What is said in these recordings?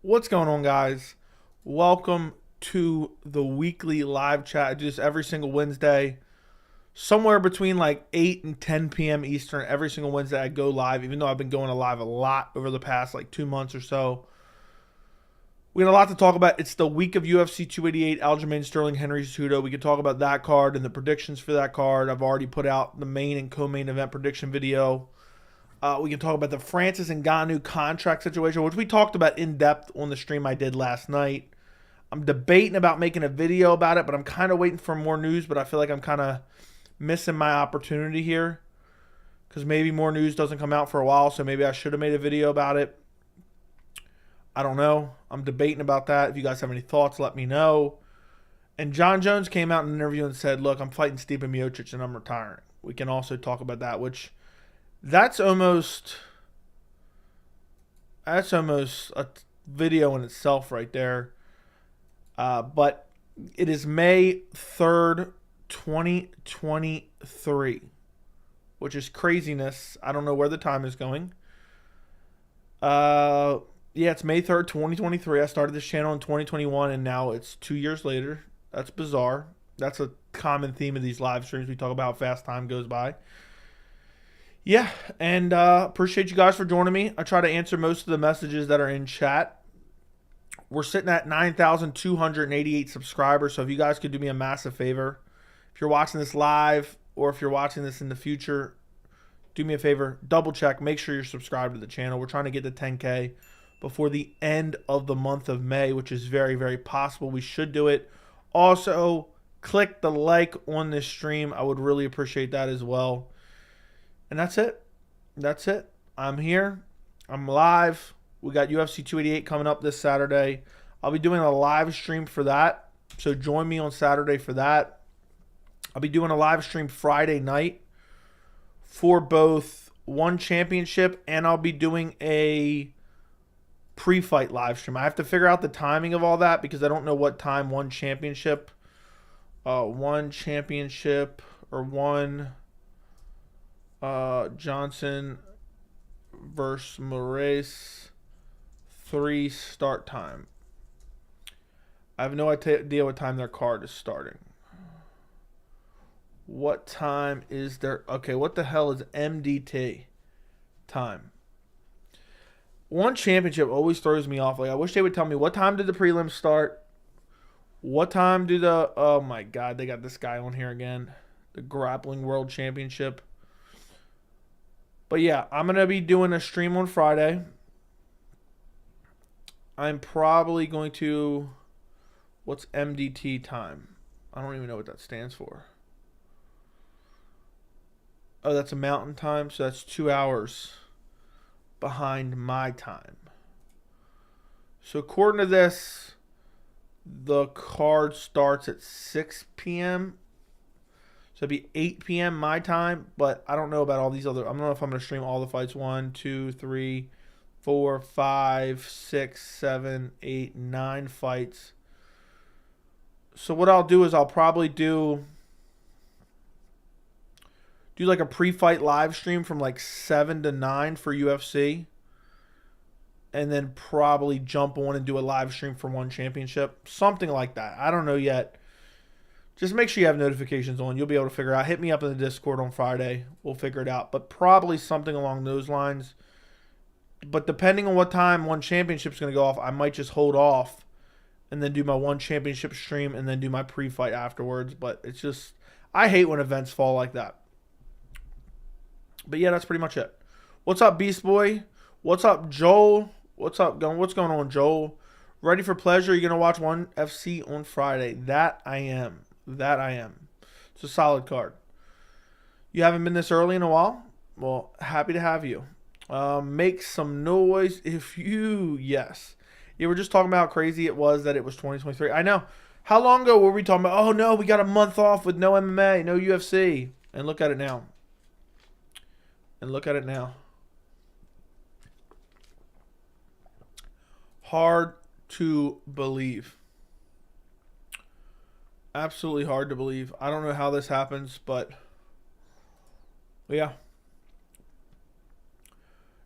What's going on, guys? Welcome to the weekly live chat. I do this every single Wednesday, somewhere between like 8 and 10 p.m. Eastern. Every single Wednesday I go live, even though I've been going live a lot over the past like 2 months or so. We got a lot to talk about. It's the week of UFC 288, Aljamain Sterling, Henry Cejudo. We can talk about that card and the predictions for that card. I've already put out the main and co-main event prediction video. We can talk about the Francis Ngannou contract situation, which we talked about in depth on the stream I did last night. I'm debating about making a video about it, but I'm kind of waiting for more news, but I feel like I'm kind of missing my opportunity here because maybe more news doesn't come out for a while, so maybe I should have made a video about it. I don't know. I'm debating about that. If you guys have any thoughts, let me know. And Jon Jones came out in an interview and said, look, I'm fighting Stipe Miocic and I'm retiring. We can also talk about that, which that's almost a video in itself right there. But it is May 3rd, 2023, which is craziness. I don't know where the time is going. Yeah, it's May 3rd, 2023. I started this channel in 2021, and now it's 2 years later. That's bizarre. That's a common theme of these live streams. We talk about how fast time goes by. Yeah, and appreciate you guys for joining me. I try to answer most of the messages that are in chat. We're sitting at 9,288 subscribers, so if you guys could do me a massive favor, if you're watching this live or if you're watching this in the future, do me a favor, double check, make sure you're subscribed to the channel. We're trying to get to 10K before the end of the month of May, which is very, very possible. We should do it. Also, click the like on this stream. I would really appreciate that as well. And that's it. That's it. I'm here. I'm live. We got UFC 288 coming up this Saturday. I'll be doing a live stream for that. So join me on Saturday for that. I'll be doing a live stream Friday night for both One Championship, and I'll be doing a pre-fight live stream. I have to figure out the timing of all that because I don't know what time One Championship or one Johnson versus Moraes 3 start time. I have no idea what time their card is starting. What time is their... Okay, what the hell is MDT time? One Championship always throws me off. Like, I wish they would tell me what time did the prelims start? What time do the... Oh my God, they got this guy on here again. The Grappling World Championship. But yeah, I'm going to be doing a stream on Friday. I'm probably going to... What's MDT time? I don't even know what that stands for. Oh, that's a mountain time, so that's 2 hours behind my time. So according to this, the card starts at 6 p.m. So it'd be 8 p.m. my time, but I don't know about all these other... I don't know if I'm going to stream all the fights. 1, 2, 3, 4, 5, 6, 7, 8, 9 fights. So what I'll do is I'll probably do like a pre-fight live stream from like 7 to 9 for UFC. And then probably jump on and do a live stream for One Championship. Something like that. I don't know yet. Just make sure you have notifications on. You'll be able to figure out. Hit me up in the Discord on Friday. We'll figure it out. But probably something along those lines. But depending on what time One Championship is going to go off, I might just hold off and then do my One Championship stream and then do my pre-fight afterwards. But it's just... I hate when events fall like that. But yeah, that's pretty much it. What's up, Beast Boy? What's up, Joel? What's up? What's going on, Joel? Ready for pleasure? You're going to watch One FC on Friday. That I am. That I am. It's a solid card. You haven't been this early in a while? Well, happy to have you. Make some noise if you... Yes. You were just talking about how crazy it was that it was 2023. I know. How long ago were we talking about, oh no, we got a month off with no MMA, no UFC. And look at it now. And look at it now. Hard to believe. Absolutely hard to believe. I don't know how this happens, but yeah.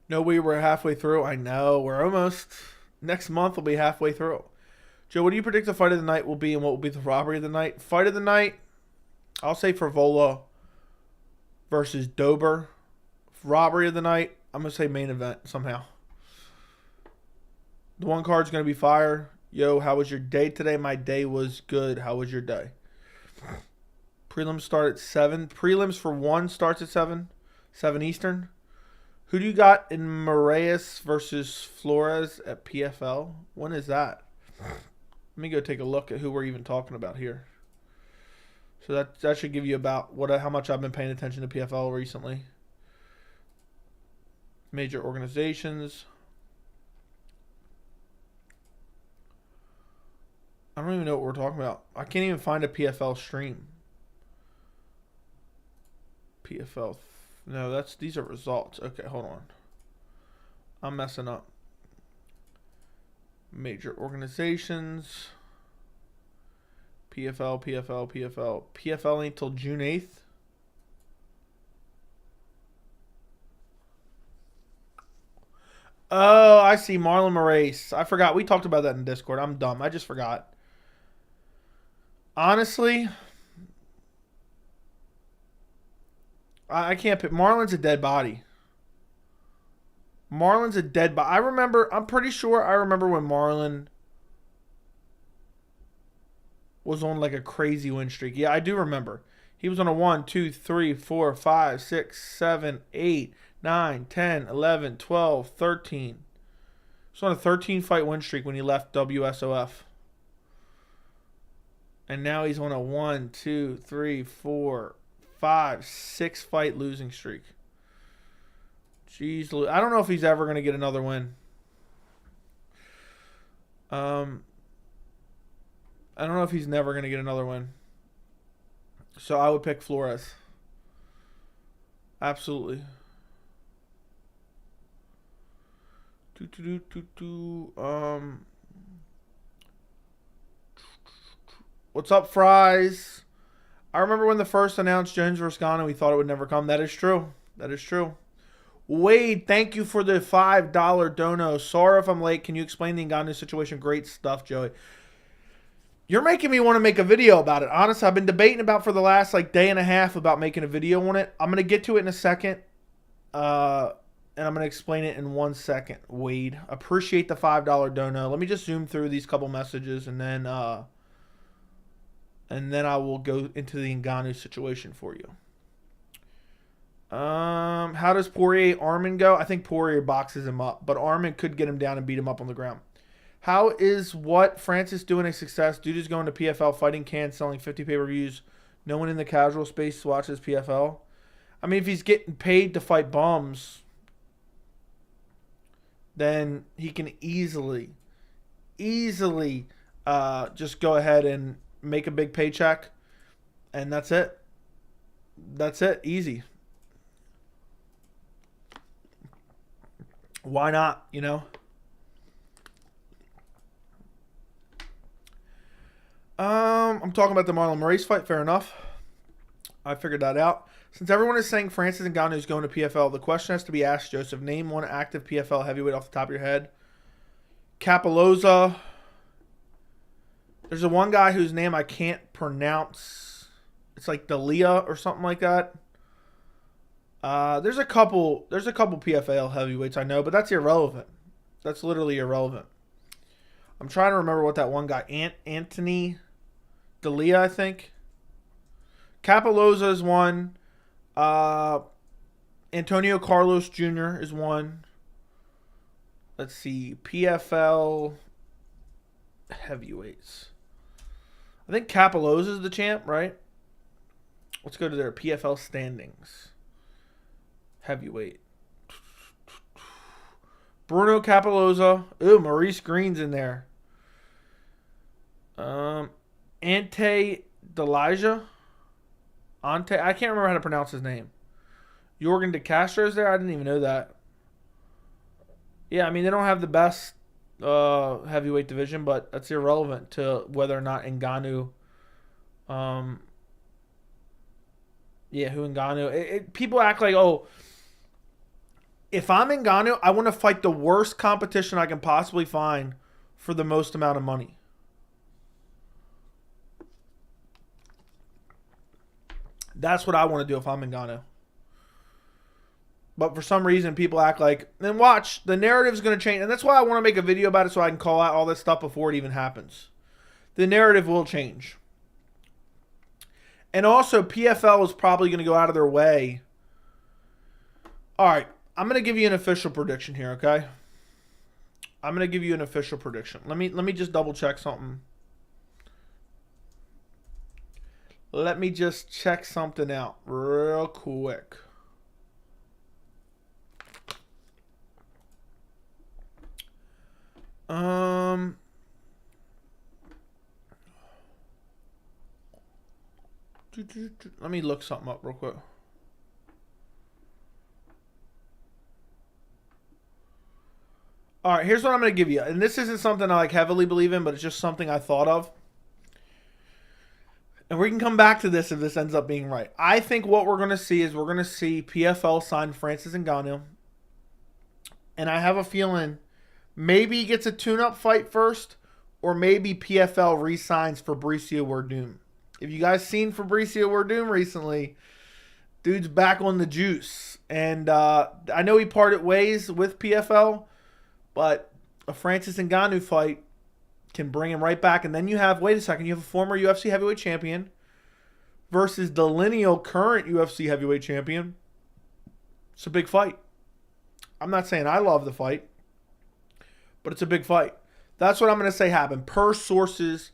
No, we were halfway through. I know. We're almost. Next month will be halfway through. Joe, what do you predict the fight of the night will be, and what will be the robbery of the night? Fight of the night, I'll say Frevola versus Dober. Robbery of the night, I'm going to say main event somehow. The one card's going to be fire. Yo, how was your day today? My day was good. How was your day? Prelims start at 7. Prelims for 1 starts at 7. 7 Eastern. Who do you got in Moraes versus Flores at PFL? When is that? Let me go take a look at who we're even talking about here. So that should give you about how much I've been paying attention to PFL recently. Major organizations. I don't even know what we're talking about. I can't even find a PFL stream. PFL. No, these are results. Okay, hold on. I'm messing up. Major organizations. PFL. PFL ain't till June 8th. Oh, I see. Marlon Moraes. I forgot. We talked about that in Discord. I'm dumb. I just forgot. Honestly, I can't pick. Marlon's a dead body. Marlon's a dead body. I'm pretty sure I remember when Marlon was on like a crazy win streak. Yeah, I do remember. He was on a 1, 2, 3, 4, 5, 6, 7, 8, 9, 10, 11, 12, 13. He was on a 13-fight win streak when he left WSOF. And now he's on a 1, 2, 3, 4, 5, 6-fight losing streak. Jeez, I don't know if he's ever going to get another win. I don't know if he's never going to get another win. So I would pick Flores. Absolutely. What's up, Fries? I remember when the first announced Jones versus Ngannou, we thought it would never come. That is true. That is true. Wade, thank you for the $5 dono. Sorry if I'm late. Can you explain the Ngannou situation? Great stuff, Joey. You're making me want to make a video about it. Honestly, I've been debating about for the last day and a half about making a video on it. I'm going to get to it in a second. And I'm going to explain it in 1 second. Wade, appreciate the $5 dono. Let me just zoom through these couple messages and then I will go into the Ngannou situation for you. How does Poirier-Arman go? I think Poirier boxes him up, but Arman could get him down and beat him up on the ground. How is what Francis doing a success? Dude is going to PFL, fighting cans, selling 50 pay-per-views. No one in the casual space watches PFL. I mean, if he's getting paid to fight bums, then he can easily just go ahead and make a big paycheck, and that's it. That's it. Easy. Why not, you know? I'm talking about the Marlon Moraes fight. Fair enough. I figured that out. Since everyone is saying Francis Ngannou is going to PFL, the question has to be asked, Joseph. Name one active PFL heavyweight off the top of your head. Capoloza. There's a one guy whose name I can't pronounce. It's like Dalia or something like that. There's a couple PFL heavyweights I know, but that's irrelevant. That's literally irrelevant. I'm trying to remember what that one guy, Anthony Dalia, I think. Capoloza is one. Antonio Carlos Jr. is one. Let's see. PFL heavyweights. I think Capoloza is the champ, right? Let's go to their PFL standings. Heavyweight. Bruno Capoloza. Ooh, Maurice Green's in there. Ante Delija. I can't remember how to pronounce his name. Jorgen De Castro's there? I didn't even know that. Yeah, I mean, they don't have the best heavyweight division, but that's irrelevant to whether or not Ngannou. Who Ngannou. People act like, oh, If I'm Ngannou, I want to fight the worst competition I can possibly find for the most amount of money. That's what I want to do if I'm Ngannou. But for some reason, people act like, then watch, the narrative's going to change. And that's why I want to make a video about it so I can call out all this stuff before it even happens. The narrative will change. And also, PFL is probably going to go out of their way. All right, I'm going to give you an official prediction here, okay? I'm going to give you an official prediction. Let me just double check something. Let me just check something out real quick. Let me look something up real quick. All right, here's what I'm going to give you. And this isn't something I like heavily believe in, but it's just something I thought of. And we can come back to this if this ends up being right. I think what we're going to see is we're going to see PFL sign Francis Ngannou. And I have a feeling maybe he gets a tune-up fight first, or maybe PFL re-signs Fabricio Werdum. If you guys seen Fabricio Werdum recently, dude's back on the juice. And I know he parted ways with PFL, but a Francis Ngannou fight can bring him right back. And then you have, wait a second, you have a former UFC heavyweight champion versus the lineal current UFC heavyweight champion. It's a big fight. I'm not saying I love the fight, but it's a big fight. That's what I'm going to say happened. Per sources,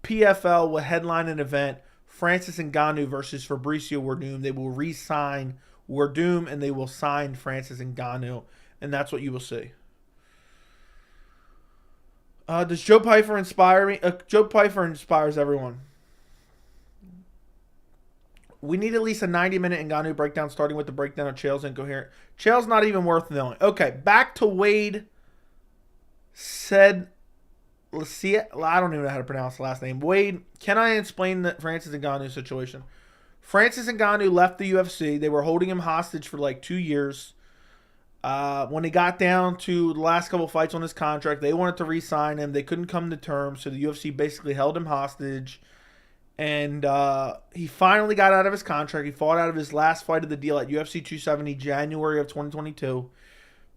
PFL will headline an event, Francis Ngannou versus Fabricio Werdum. They will re-sign Werdum and they will sign Francis Ngannou, and that's what you will see. Does Joe Pyfer inspire me? Joe Pyfer inspires everyone. We need at least a 90-minute Ngannou breakdown, starting with the breakdown of Chael's incoherent. Chael's not even worth knowing. Okay, back to Wade said, I don't even know how to pronounce the last name. Wade, can I explain the Francis Ngannou situation? Francis Ngannou left the UFC. They were holding him hostage for like 2 years. When he got down to the last couple fights on his contract, they wanted to re-sign him. They couldn't come to terms, so the UFC basically held him hostage. And he finally got out of his contract. He fought out of his last fight of the deal at UFC 270, January of 2022.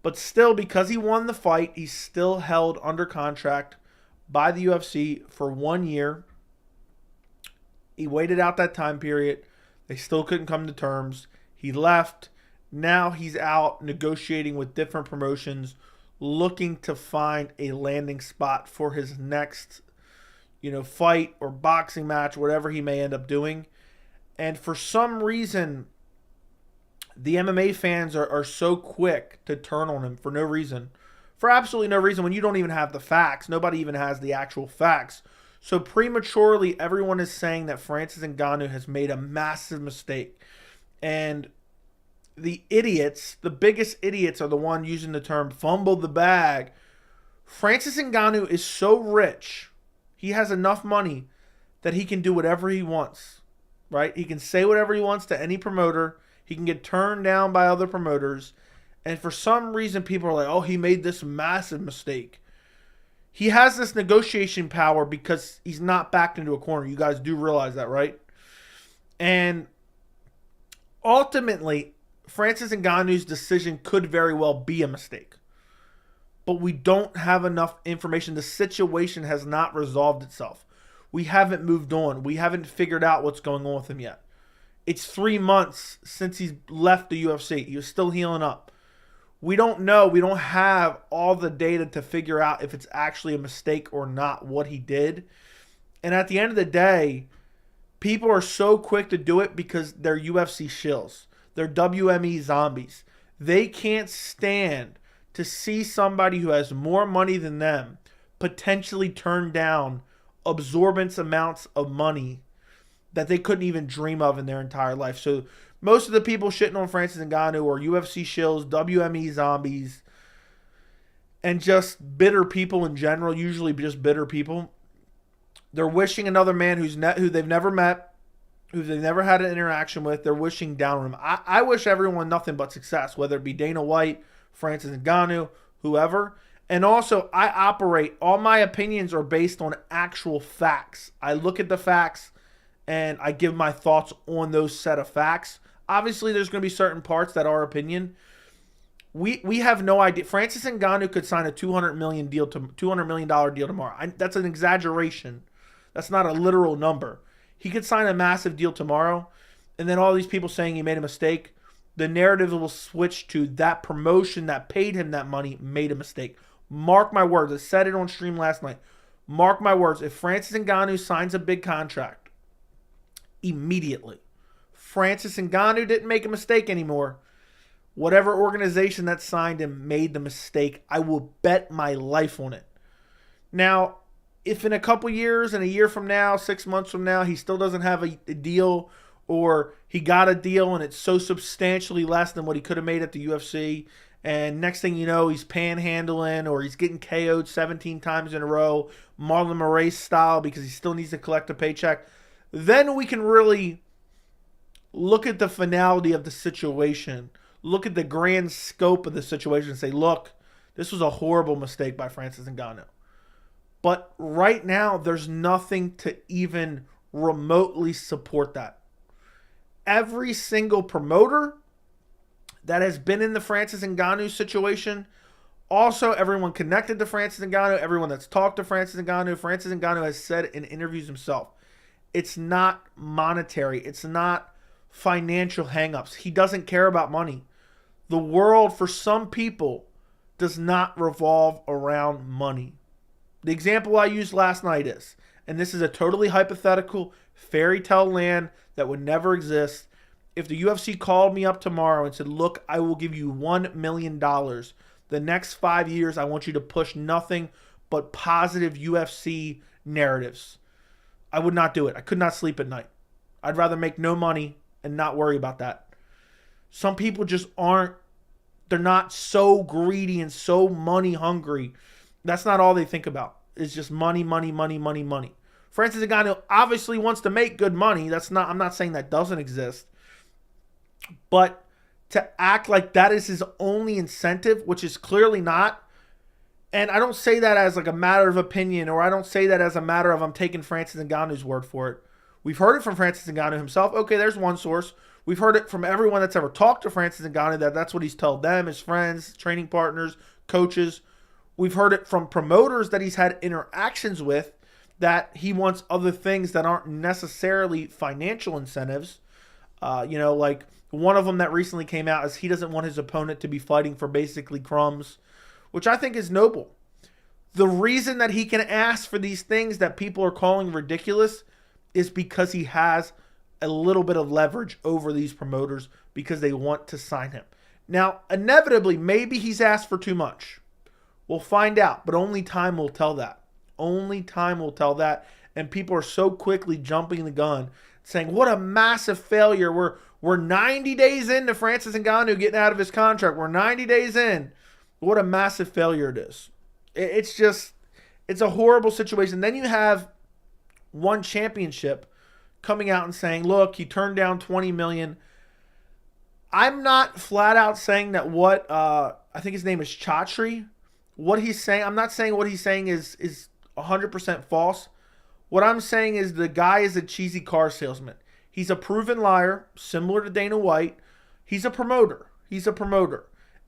But still, because he won the fight, he's still held under contract by the UFC for 1 year. He waited out that time period. They still couldn't come to terms. He left. Now he's out negotiating with different promotions, looking to find a landing spot for his next, fight or boxing match, whatever he may end up doing. And for some reason, the MMA fans are so quick to turn on him for no reason. For absolutely no reason when you don't even have the facts. Nobody even has the actual facts. So prematurely, everyone is saying that Francis Ngannou has made a massive mistake. And the idiots, the biggest idiots, are the one using the term fumbled the bag. Francis Ngannou is so rich. He has enough money that he can do whatever he wants, right? He can say whatever he wants to any promoter. He can get turned down by other promoters. And for some reason, people are like, oh, he made this massive mistake. He has this negotiation power because he's not backed into a corner. You guys do realize that, right? And ultimately, Francis Ngannou's decision could very well be a mistake. But we don't have enough information. The situation has not resolved itself. We haven't moved on. We haven't figured out what's going on with him yet. It's 3 months since he's left the UFC. He was still healing up. We don't know. We don't have all the data to figure out if it's actually a mistake or not, what he did. And at the end of the day, people are so quick to do it because they're UFC shills. They're WME zombies. They can't stand to see somebody who has more money than them potentially turn down absorbent amounts of money that they couldn't even dream of in their entire life. So most of the people shitting on Francis Ngannou are UFC shills, WME zombies, and just bitter people in general, usually just bitter people. They're wishing another man who they've never met, who they've never had an interaction with, they're wishing down on him. I wish everyone nothing but success, whether it be Dana White, Francis Ngannou, whoever. And also, I operate, all my opinions are based on actual facts. I look at the facts and I give my thoughts on those set of facts. Obviously, there's going to be certain parts that are opinion. We have no idea. Francis Ngannou could sign a $200 million deal tomorrow. That's an exaggeration. That's not a literal number. He could sign a massive deal tomorrow, and then all these people saying he made a mistake. The narrative will switch to that promotion that paid him that money made a mistake. Mark my words. I said it on stream last night. Mark my words. If Francis Ngannou signs a big contract, immediately, Francis Ngannou didn't make a mistake anymore. Whatever organization that signed him made the mistake. I will bet my life on it. Now, if in a couple years, and a year from now, 6 months from now, he still doesn't have a deal, or he got a deal and it's so substantially less than what he could have made at the UFC, and next thing you know, he's panhandling or he's getting KO'd 17 times in a row, Marlon Moraes style, because he still needs to collect a paycheck, then we can really look at the finality of the situation. Look at the grand scope of the situation and say, look, this was a horrible mistake by Francis Ngannou. But right now, there's nothing to even remotely support that. Every single promoter that has been in the Francis Ngannou situation, also everyone connected to Francis Ngannou, everyone that's talked to Francis Ngannou has said in interviews himself, it's not monetary. It's not financial hangups. He doesn't care about money. The world, for some people, does not revolve around money. The example I used last night is, and this is a totally hypothetical fairy tale land that would never exist, if the UFC called me up tomorrow and said, look, I will give you $1 million. The next 5 years, I want you to push nothing but positive UFC narratives. I would not do it. I could not sleep at night. I'd rather make no money and not worry about that. Some people just they're not so greedy and so money hungry. That's not all they think about. It's just money, money, money, money, money. Francis Ngannou obviously wants to make good money. I'm not saying that doesn't exist. But to act like that is his only incentive, which is clearly not. And I don't say that as like a matter of opinion, or I don't say that as a matter of I'm taking Francis Ngannou's word for it. We've heard it from Francis Ngannou himself. Okay, there's one source. We've heard it from everyone that's ever talked to Francis Ngannou, that's what he's told them, his friends, training partners, coaches. We've heard it from promoters that he's had interactions with, that he wants other things that aren't necessarily financial incentives. Like one of them that recently came out is he doesn't want his opponent to be fighting for basically crumbs, which I think is noble. The reason that he can ask for these things that people are calling ridiculous is because he has a little bit of leverage over these promoters because they want to sign him. Now, inevitably, maybe he's asked for too much. We'll find out, but only time will tell that. Only time will tell that. And people are so quickly jumping the gun, saying, what a massive failure. We're 90 days into Francis Ngannou getting out of his contract. We're 90 days in. What a massive failure it is. It's a horrible situation. Then you have one championship coming out and saying, look, he turned down $20 million. I'm not flat out saying that what, I think his name is Chatri, what he's saying, I'm not saying what he's saying is 100% false. What I'm saying is the guy is a cheesy car salesman. He's a proven liar, similar to Dana White. He's a promoter.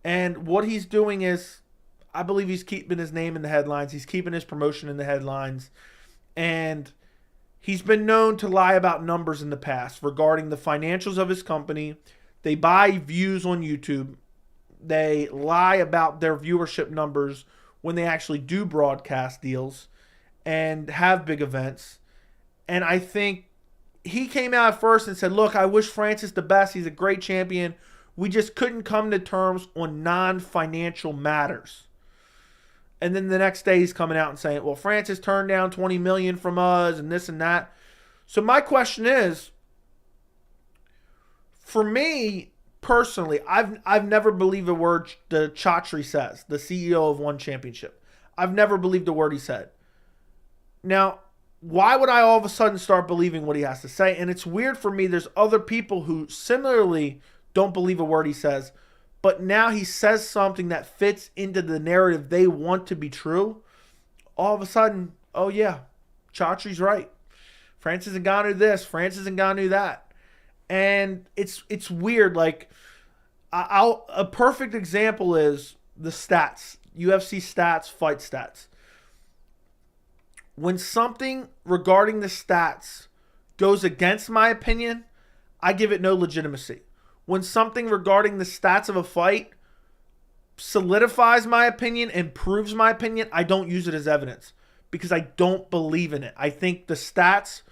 And what he's doing is, I believe he's keeping his name in the headlines. He's keeping his promotion in the headlines. And he's been known to lie about numbers in the past regarding the financials of his company. They buy views on YouTube. They lie about their viewership numbers when they actually do broadcast deals and have big events. And I think he came out first and said, look, I wish Francis the best. He's a great champion. We just couldn't come to terms on non-financial matters. And then the next day he's coming out and saying, well, Francis turned down $20 million from us and this and that. So my question is, for me personally, I've never believed a word the Chatri says, the CEO of One Championship. I've never believed a word he said. Now, why would I all of a sudden start believing what he has to say? And it's weird for me. There's other people who similarly don't believe a word he says, but now he says something that fits into the narrative they want to be true, all of a sudden, oh yeah, Chatri's right. Francis Ngannou this, Francis Ngannou that. And it's weird. Like, a perfect example is the stats, UFC stats, fight stats. When something regarding the stats goes against my opinion, I give it no legitimacy. When something regarding the stats of a fight solidifies my opinion and proves my opinion, I don't use it as evidence because I don't believe in it. I think the stats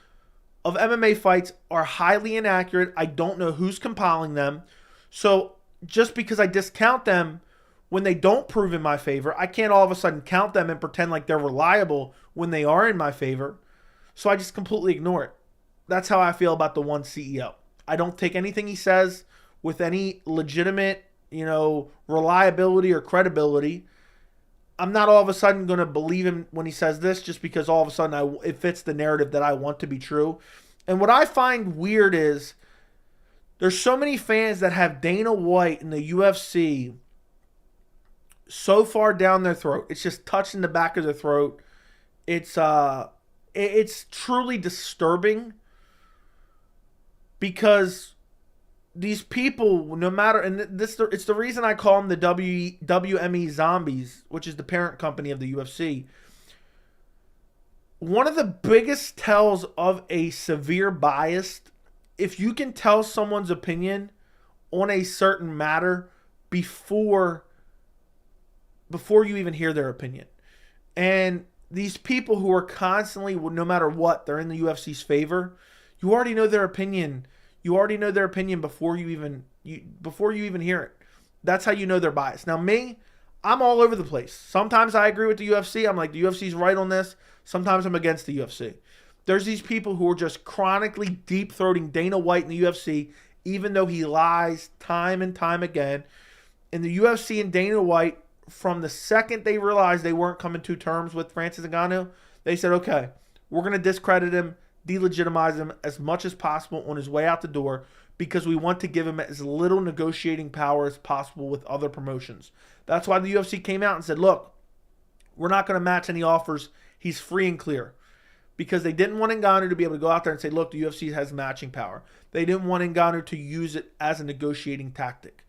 of MMA fights are highly inaccurate. I don't know who's compiling them. So just because I discount them when they don't prove in my favor, I can't all of a sudden count them and pretend like they're reliable when they are in my favor. So I just completely ignore it. That's how I feel about the one CEO. I don't take anything he says with any legitimate, reliability or credibility. I'm not all of a sudden going to believe him when he says this just because all of a sudden it fits the narrative that I want to be true. And what I find weird is there's so many fans that have Dana White and the UFC so far down their throat. It's just touching the back of their throat. It's truly disturbing because these people, no matter, and it's the reason I call them the WME zombies, which is the parent company of the UFC. One of the biggest tells of a severe bias, if you can tell someone's opinion on a certain matter before you even hear their opinion. And these people who are constantly, no matter what, they're in the UFC's favor, you already know their opinion. You already know their opinion before you even hear it. That's how you know they're biased. Now me, I'm all over the place. Sometimes I agree with the UFC. I'm like, the UFC's right on this. Sometimes I'm against the UFC. There's these people who are just chronically deep-throating Dana White in the UFC, even though he lies time and time again. And the UFC and Dana White, from the second they realized they weren't coming to terms with Francis Ngannou, they said, okay, we're going to discredit him, delegitimize him as much as possible on his way out the door because we want to give him as little negotiating power as possible with other promotions. That's why the UFC came out and said, look, we're not going to match any offers. He's free and clear. Because they didn't want Ngannou to be able to go out there and say, look, the UFC has matching power. They didn't want Ngannou to use it as a negotiating tactic.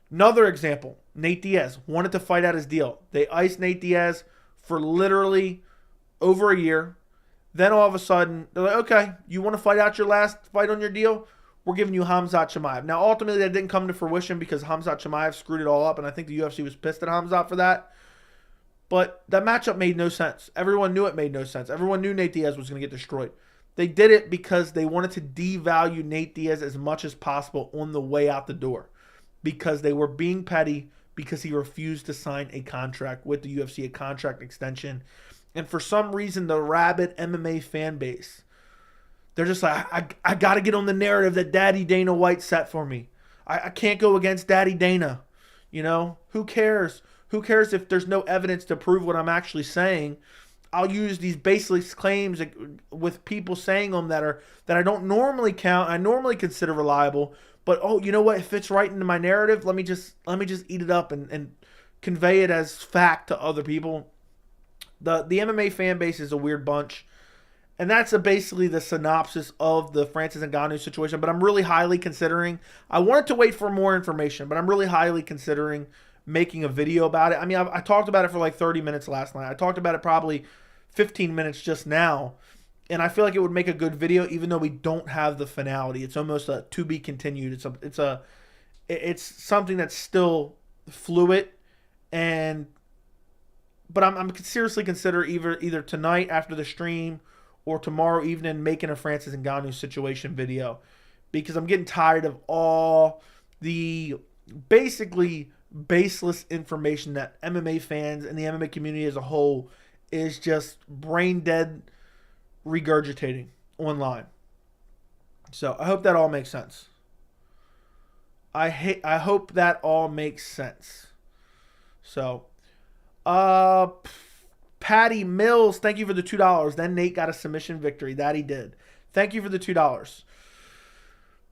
Another example, Nate Diaz wanted to fight out his deal. They iced Nate Diaz for literally over a year. Then all of a sudden, they're like, okay, you want to fight out your last fight on your deal? We're giving you Khamzat Chimaev. Now, ultimately, that didn't come to fruition because Khamzat Chimaev screwed it all up, and I think the UFC was pissed at Khamzat for that. But that matchup made no sense. Everyone knew it made no sense. Everyone knew Nate Diaz was going to get destroyed. They did it because they wanted to devalue Nate Diaz as much as possible on the way out the door. Because they were being petty because he refused to sign a contract with the UFC, a contract extension. And for some reason, the rabid MMA fan base, they're just like, I got to get on the narrative that Daddy Dana White set for me. I can't go against Daddy Dana. Who cares? Who cares if there's no evidence to prove what I'm actually saying? I'll use these baseless claims with people saying them that I don't normally count. I normally consider reliable. But, oh, you know what? It fits right into my narrative. Let me just eat it up and convey it as fact to other people. The MMA fan base is a weird bunch. And that's basically the synopsis of the Francis Ngannou situation. But I'm really highly considering, I wanted to wait for more information, but I'm really highly considering making a video about it. I mean, I talked about it for like 30 minutes last night. I talked about it probably 15 minutes just now. And I feel like it would make a good video, even though we don't have the finality. It's almost a to be continued. It's something that's still fluid, but I'm seriously consider either tonight after the stream or tomorrow evening making a Francis Ngannou situation video, because I'm getting tired of all the basically baseless information that MMA fans and the MMA community as a whole is just brain dead regurgitating online. So I hope that all makes sense. I hope that all makes sense. So, Patty Mills, thank you for the $2. Then Nate got a submission victory. That he did. Thank you for the $2.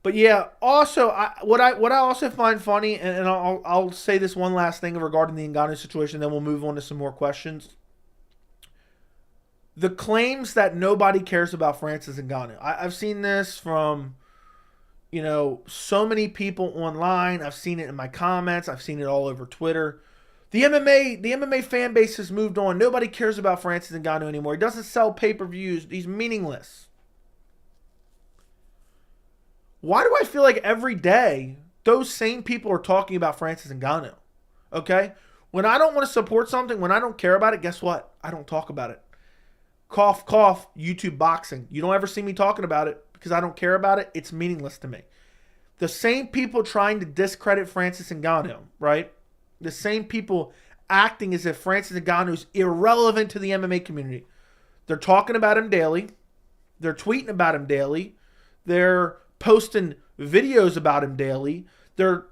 But yeah, also what I also find funny, and I'll say this one last thing regarding the Ngannou situation, then we'll move on to some more questions. The claims that nobody cares about Francis Ngannou. I've seen this from so many people online. I've seen it in my comments. I've seen it all over Twitter. The MMA fan base has moved on. Nobody cares about Francis Ngannou anymore. He doesn't sell pay-per-views. He's meaningless. Why do I feel like every day those same people are talking about Francis Ngannou? Okay? When I don't want to support something, when I don't care about it, guess what? I don't talk about it. Cough, cough, YouTube boxing. You don't ever see me talking about it because I don't care about it. It's meaningless to me. The same people trying to discredit Francis Ngannou, right? The same people acting as if Francis Ngannou is irrelevant to the MMA community. They're talking about him daily. They're tweeting about him daily. They're posting videos about him daily. They're,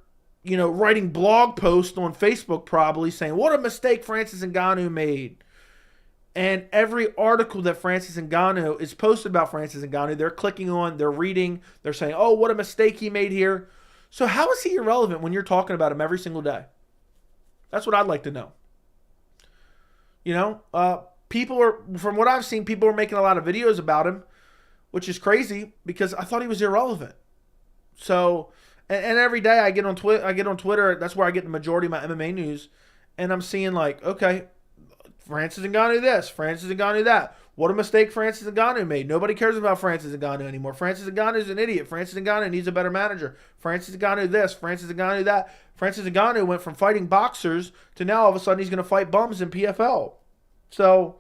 writing blog posts on Facebook probably saying, what a mistake Francis Ngannou made. And every article that Francis Ngannou is posted about Francis Ngannou, they're clicking on, they're reading, they're saying, oh, what a mistake he made here. So how is he irrelevant when you're talking about him every single day? That's what I'd like to know. People are, from what I've seen, people are making a lot of videos about him, which is crazy because I thought he was irrelevant. So, and every day I get on Twitter, that's where I get the majority of my MMA news, and I'm seeing like, okay, Francis Ngannou this, Francis Ngannou that. What a mistake Francis Ngannou made. Nobody cares about Francis Ngannou anymore. Francis Ngannou is an idiot. Francis Ngannou needs a better manager. Francis Ngannou this, Francis Ngannou that. Francis Ngannou went from fighting boxers to now all of a sudden he's going to fight bums in PFL. So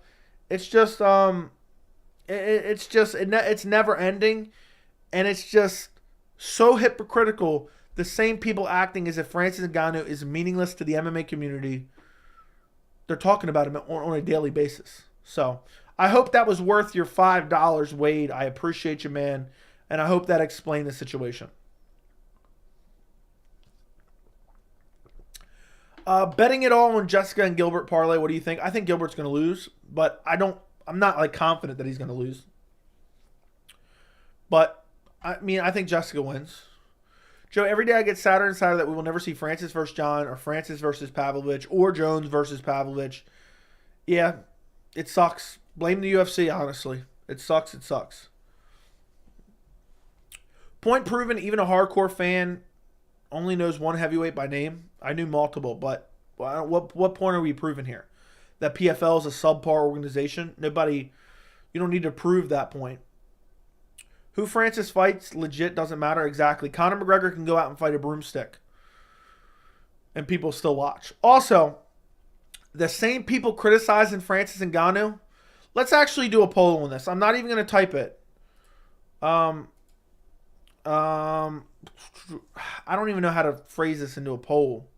it's just it's never ending, and it's just so hypocritical. The same people acting as if Francis Ngannou is meaningless to the MMA community. They're talking about him on a daily basis. So I hope that was worth your $5, Wade. I appreciate you, man. And I hope that explained the situation. Betting it all on Jessica and Gilbert parlay. What do you think? I think Gilbert's going to lose, but I'm not like confident that he's going to lose. But I think Jessica wins. Joe, every day I get sadder and sadder that we will never see Francis versus Jon or Francis versus Pavlovich or Jones versus Pavlovich. Yeah, it sucks. Blame the UFC, honestly. It sucks. It sucks. Point proven, even a hardcore fan only knows one heavyweight by name. I knew multiple, but what point are we proving here? That PFL is a subpar organization? You don't need to prove that point. Who Francis fights, legit, doesn't matter exactly. Conor McGregor can go out and fight a broomstick. And people still watch. Also, the same people criticizing Francis Ngannou, let's actually do a poll on this. I'm not even going to type it. I don't even know how to phrase this into a poll.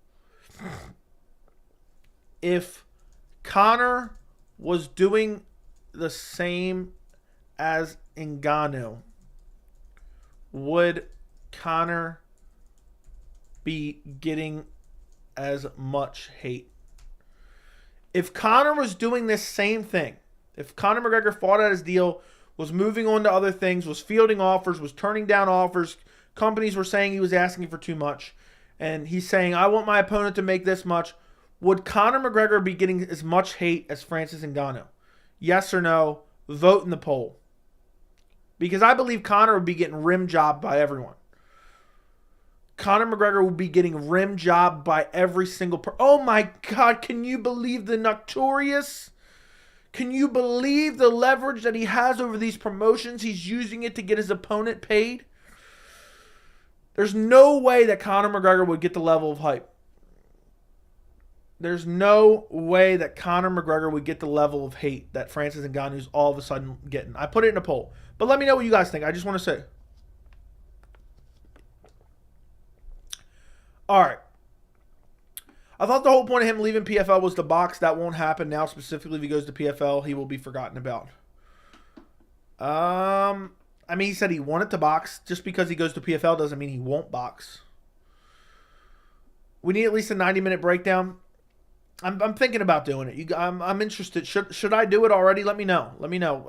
If Conor was doing the same as Ngannou, would Conor be getting as much hate? If Conor was doing this same thing, if Conor McGregor fought out his deal, was moving on to other things, was fielding offers, was turning down offers, companies were saying he was asking for too much, and he's saying, I want my opponent to make this much, would Conor McGregor be getting as much hate as Francis Ngannou? Yes or no? Vote in the poll. Because I believe Conor would be getting rim jobbed by everyone. Conor McGregor would be getting rim jobbed by every single Oh my God, can you believe the Notorious? Can you believe the leverage that he has over these promotions? He's using it to get his opponent paid. There's no way that Conor McGregor would get the level of hype. There's no way that Conor McGregor would get the level of hate that Francis Ngannou's all of a sudden getting. I put it in a poll. But let me know what you guys think. I just want to say. All right. I thought the whole point of him leaving PFL was to box. That won't happen now. Specifically, if he goes to PFL, he will be forgotten about. He said he wanted to box. Just because he goes to PFL doesn't mean he won't box. We need at least a 90-minute breakdown. I'm thinking about doing it. I'm interested. Should I do it already? Let me know. Let me know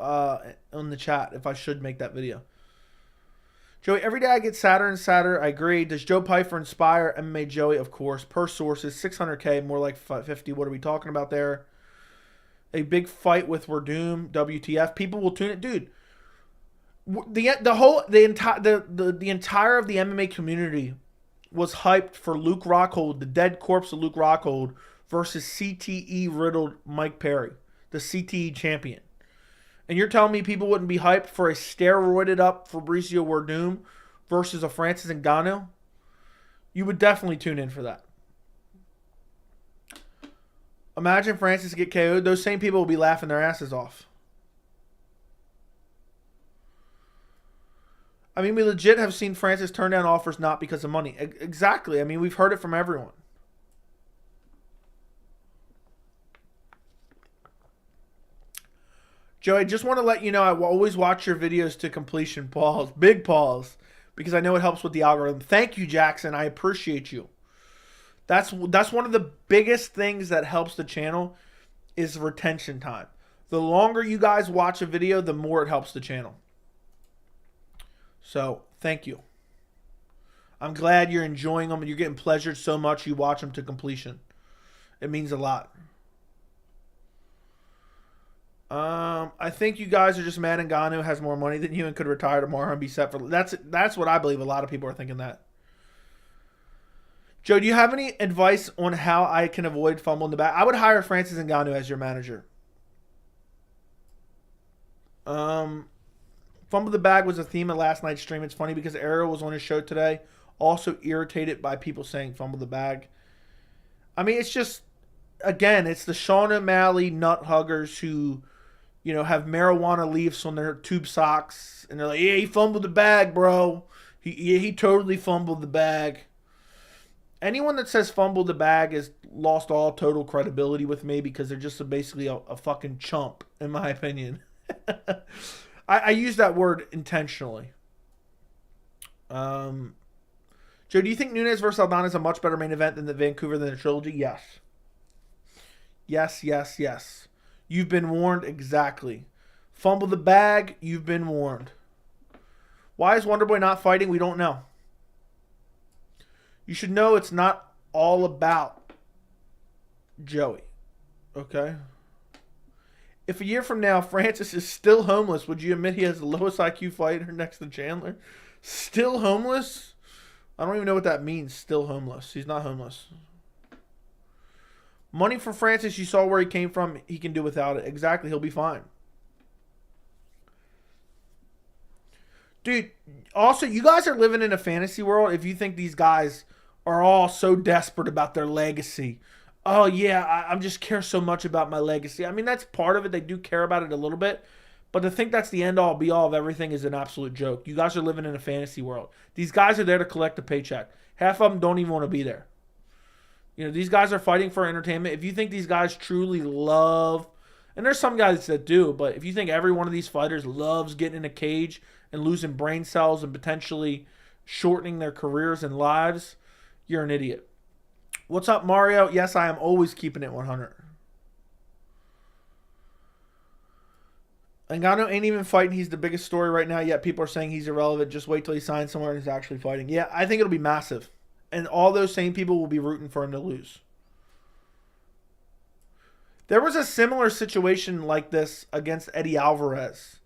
on the chat if I should make that video. Joey, every day I get sadder and sadder. I agree. Does Joe Pyfer inspire MMA Joey? Of course. Per sources, 600K, more like 50. What are we talking about there? A big fight with Werdum, WTF. People will tune it, dude. The entire of the MMA community was hyped for Luke Rockhold, the dead corpse of Luke Rockhold, versus CTE riddled Mike Perry, the CTE champion. And you're telling me people wouldn't be hyped for a steroided up Fabricio Werdum versus a Francis Ngannou? You would definitely tune in for that. Imagine Francis get KO'd. Those same people will be laughing their asses off. I mean, we legit have seen Francis turn down offers not because of money. Exactly. I mean, we've heard it from everyone. Joe, I just want to let you know I will always watch your videos to completion. Pause. Big pause. Because I know it helps with the algorithm. Thank you, Jackson. I appreciate you. That's one of the biggest things that helps the channel is retention time. The longer you guys watch a video, the more it helps the channel. So, thank you. I'm glad you're enjoying them and you're getting pleasured so much you watch them to completion. It means a lot. I think you guys are just mad Ngannou has more money than you and could retire tomorrow and be set for... That's what I believe. A lot of people are thinking that. Joe, do you have any advice on how I can avoid fumble in the back? I would hire Francis Ngannou as your manager. Fumble the bag was a theme of last night's stream. It's funny because Ariel was on his show today, also irritated by people saying fumble the bag. I mean, it's just, again, it's the Sean O'Malley nut huggers who, you know, have marijuana leaves on their tube socks, and they're like, yeah, he fumbled the bag, bro. He totally fumbled the bag. Anyone that says fumble the bag has lost all total credibility with me because they're just basically a fucking chump, in my opinion. I use that word intentionally. Joe, do you think Nunes versus Aldana is a much better main event than the Vancouver than the trilogy? Yes. Yes, yes, yes. You've been warned exactly. Fumble the bag, you've been warned. Why is Wonderboy not fighting? We don't know. You should know it's not all about Joey. Okay? If a year from now Francis is still homeless, would you admit he has the lowest IQ fighter next to Chandler? Still homeless? I don't even know what that means, still homeless. He's not homeless. Money for Francis, you saw where he came from. He can do without it. Exactly, he'll be fine. Dude, also, you guys are living in a fantasy world if you think these guys are all so desperate about their legacy. Oh, yeah, I just care so much about my legacy. I mean, that's part of it. They do care about it a little bit. But to think that's the end-all, be-all of everything is an absolute joke. You guys are living in a fantasy world. These guys are there to collect a paycheck. Half of them don't even want to be there. You know, these guys are fighting for entertainment. If you think these guys truly love, and there's some guys that do, but if you think every one of these fighters loves getting in a cage and losing brain cells and potentially shortening their careers and lives, you're an idiot. What's up, Mario? Yes, I am always keeping it 100. Ngannou ain't even fighting. He's the biggest story right now, yet people are saying he's irrelevant. Just wait till he signs somewhere and he's actually fighting. Yeah, I think it'll be massive. And all those same people will be rooting for him to lose. There was a similar situation like this against Eddie Alvarez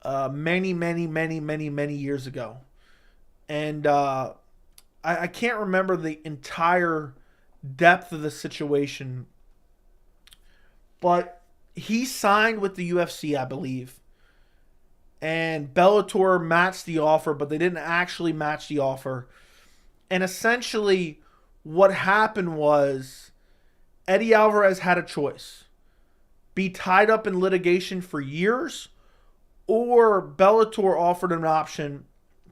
many years ago. And I can't remember the entire depth of the situation. But he signed with the UFC, I believe. And Bellator matched the offer, but they didn't actually match the offer. And essentially, what happened was Eddie Alvarez had a choice. Be tied up in litigation for years, or Bellator offered an option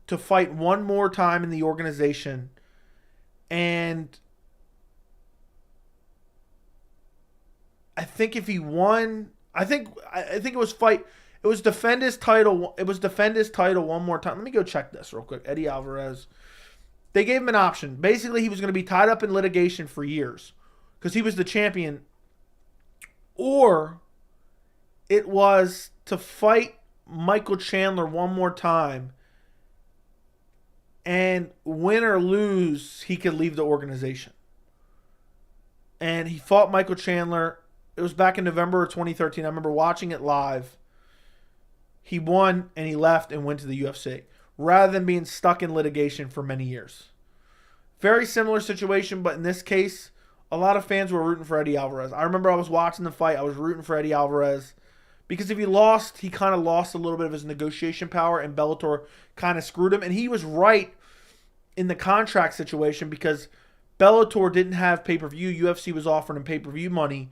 to fight one more time in the organization. And I think if he won, I think it was fight. It was defend his title. It was defend his title one more time. Let me go check this real quick. Eddie Alvarez. They gave him an option. Basically, he was going to be tied up in litigation for years because he was the champion. Or it was to fight Michael Chandler one more time And win or lose, he could leave the organization. And he fought Michael Chandler. It was back in November of 2013. I remember watching it live. He won and he left and went to the UFC rather than being stuck in litigation for many years. Very similar situation, but in this case, a lot of fans were rooting for Eddie Alvarez. I remember I was watching the fight. I was rooting for Eddie Alvarez because if he lost, he kind of lost a little bit of his negotiation power and Bellator kind of screwed him. And he was right in the contract situation because Bellator didn't have pay-per-view. UFC was offering him pay-per-view money.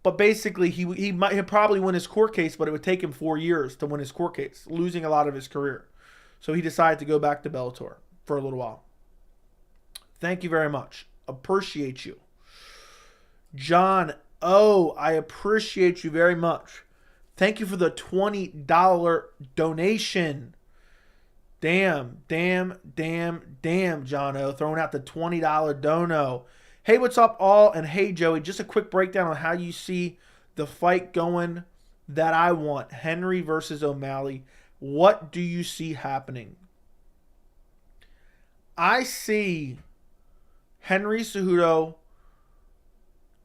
But basically, he might probably win his court case, but it would take him 4 years to win his court case, losing a lot of his career. So he decided to go back to Bellator for a little while. Thank you very much. Appreciate you. John O, I appreciate you very much. Thank you for the $20 donation. Damn, John O. Throwing out the $20 dono. Hey, what's up, all? And hey, Joey, just a quick breakdown on how you see the fight going that I want. Henry versus O'Malley. What do you see happening? I see Henry Cejudo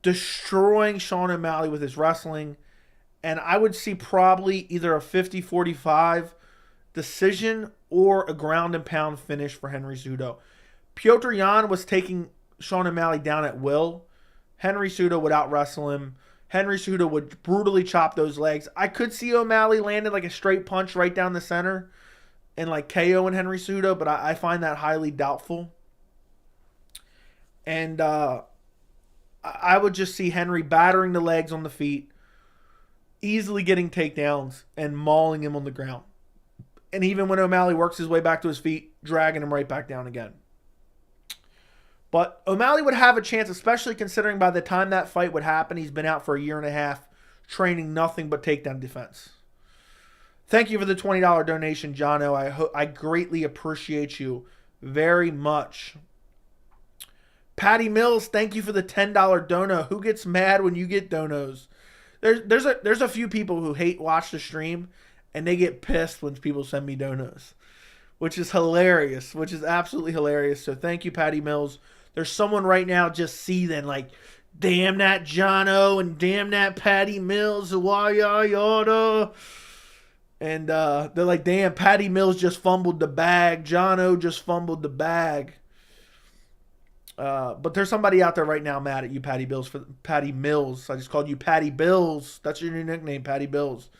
destroying Sean O'Malley with his wrestling. And I would see probably either a 50-45 decision or a ground and pound finish for Henry Cejudo. Petr Yan was taking Sean O'Malley down at will. Henry Cejudo would out wrestle him. Henry Cejudo would brutally chop those legs. I could see O'Malley landing like a straight punch right down the center and like KO in Henry Cejudo, but I find that highly doubtful. And I would just see Henry battering the legs on the feet, easily getting takedowns and mauling him on the ground. And even when O'Malley works his way back to his feet, dragging him right back down again. But O'Malley would have a chance, especially considering by the time that fight would happen, he's been out for a year and a half, training nothing but takedown defense. Thank you for the $20 donation, John O. I greatly appreciate you very much. Patty Mills, thank you for the $10 dono. Who gets mad when you get donos? There's a few people who watch the stream, and they get pissed when people send me donos, which is hilarious, which is absolutely hilarious. So thank you, Patty Mills. There's someone right now just seething like, damn that John O and damn that Patty Mills. Why yada? And they're like, damn, Patty Mills just fumbled the bag. John O just fumbled the bag. But there's somebody out there right now mad at you, Patty Mills. I just called you Patty Bills. That's your new nickname, Patty Bills.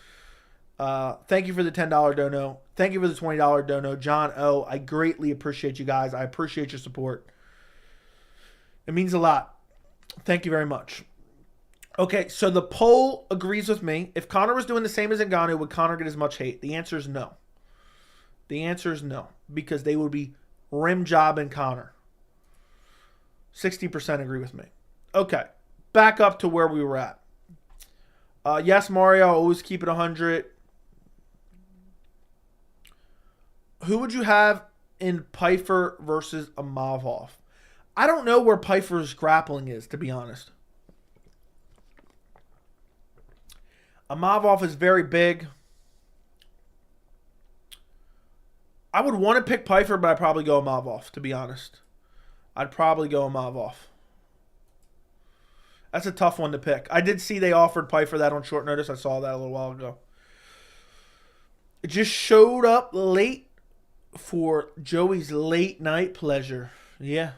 Thank you for the $10 dono. Thank you for the $20 dono. John O, I greatly appreciate you guys. I appreciate your support. It means a lot. Thank you very much. Okay, so the poll agrees with me. If Conor was doing the same as Ngannou, would Conor get as much hate? The answer is no. The answer is no, because they would be rim jobbing Conor. 60% agree with me. Okay, back up to where we were at. Yes, Mario, always keep it 100. Who would you have in Pyfer versus Imavov? I don't know where Pyfer's grappling is, to be honest. Imavov is very big. I would want to pick Pyfer, but I'd probably go Imavov, to be honest. I'd probably go Imavov. That's a tough one to pick. I did see they offered Pyfer that on short notice. I saw that a little while ago. It just showed up late for Joey's late night pleasure. Yeah.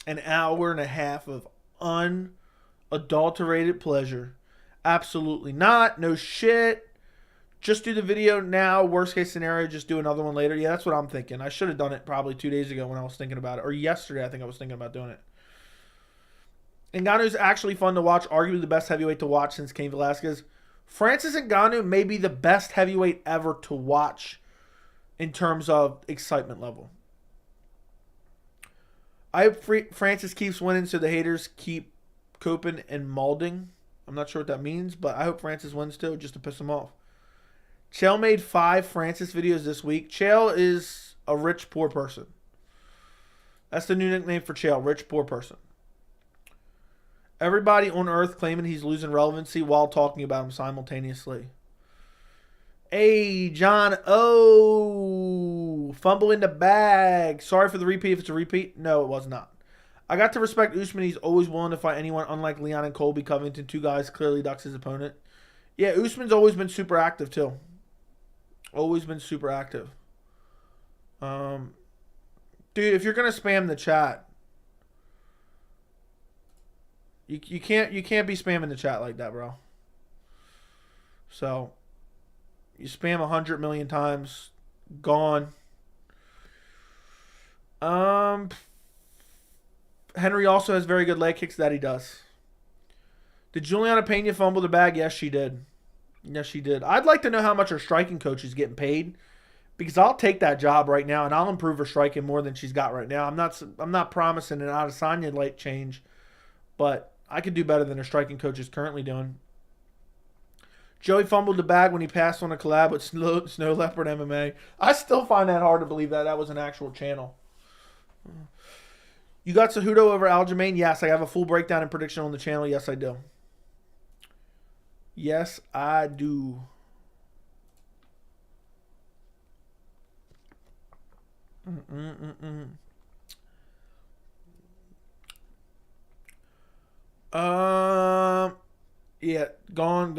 An hour and a half of unadulterated pleasure. Absolutely not. No shit. Just do the video now. Worst case scenario, just do another one later. Yeah, that's what I'm thinking. I should have done it probably 2 days ago when I was thinking about it. Or yesterday, I think I was thinking about doing it. Ngannou's actually fun to watch. Arguably the best heavyweight to watch since Cain Velasquez. Francis Ngannou may be the best heavyweight ever to watch in terms of excitement level. I hope Francis keeps winning so the haters keep coping and molding. I'm not sure what that means, but I hope Francis wins too, just to piss him off. Chael made 5 Francis videos this week. Chael is a rich, poor person. That's the new nickname for Chael, rich, poor person. Everybody on earth claiming he's losing relevancy while talking about him simultaneously. Hey, John O. Fumble in the bag. Sorry for the repeat if it's a repeat. No, it was not. I got to respect Usman. He's always willing to fight anyone, unlike Leon and Colby Covington. Two guys clearly ducks his opponent. Yeah, Usman's always been super active, too. Always been super active. Dude, if you're going to spam the chat, you can't be spamming the chat like that, bro. So, you spam 100 million times, gone. Henry also has very good leg kicks. That he does. Did Juliana Pena fumble the bag? Yes, she did. Yes, she did. I'd like to know how much her striking coach is getting paid, because I'll take that job right now and I'll improve her striking more than she's got right now. I'm not promising an Adesanya late change, but I could do better than her striking coach is currently doing. Joey fumbled the bag when he passed on a collab with Snow Leopard MMA. I still find that hard to believe that was an actual channel. You got Cejudo over Aljamain? Yes, I have a full breakdown and prediction on the channel. Yes, I do. Yes, I do. Yeah, gone.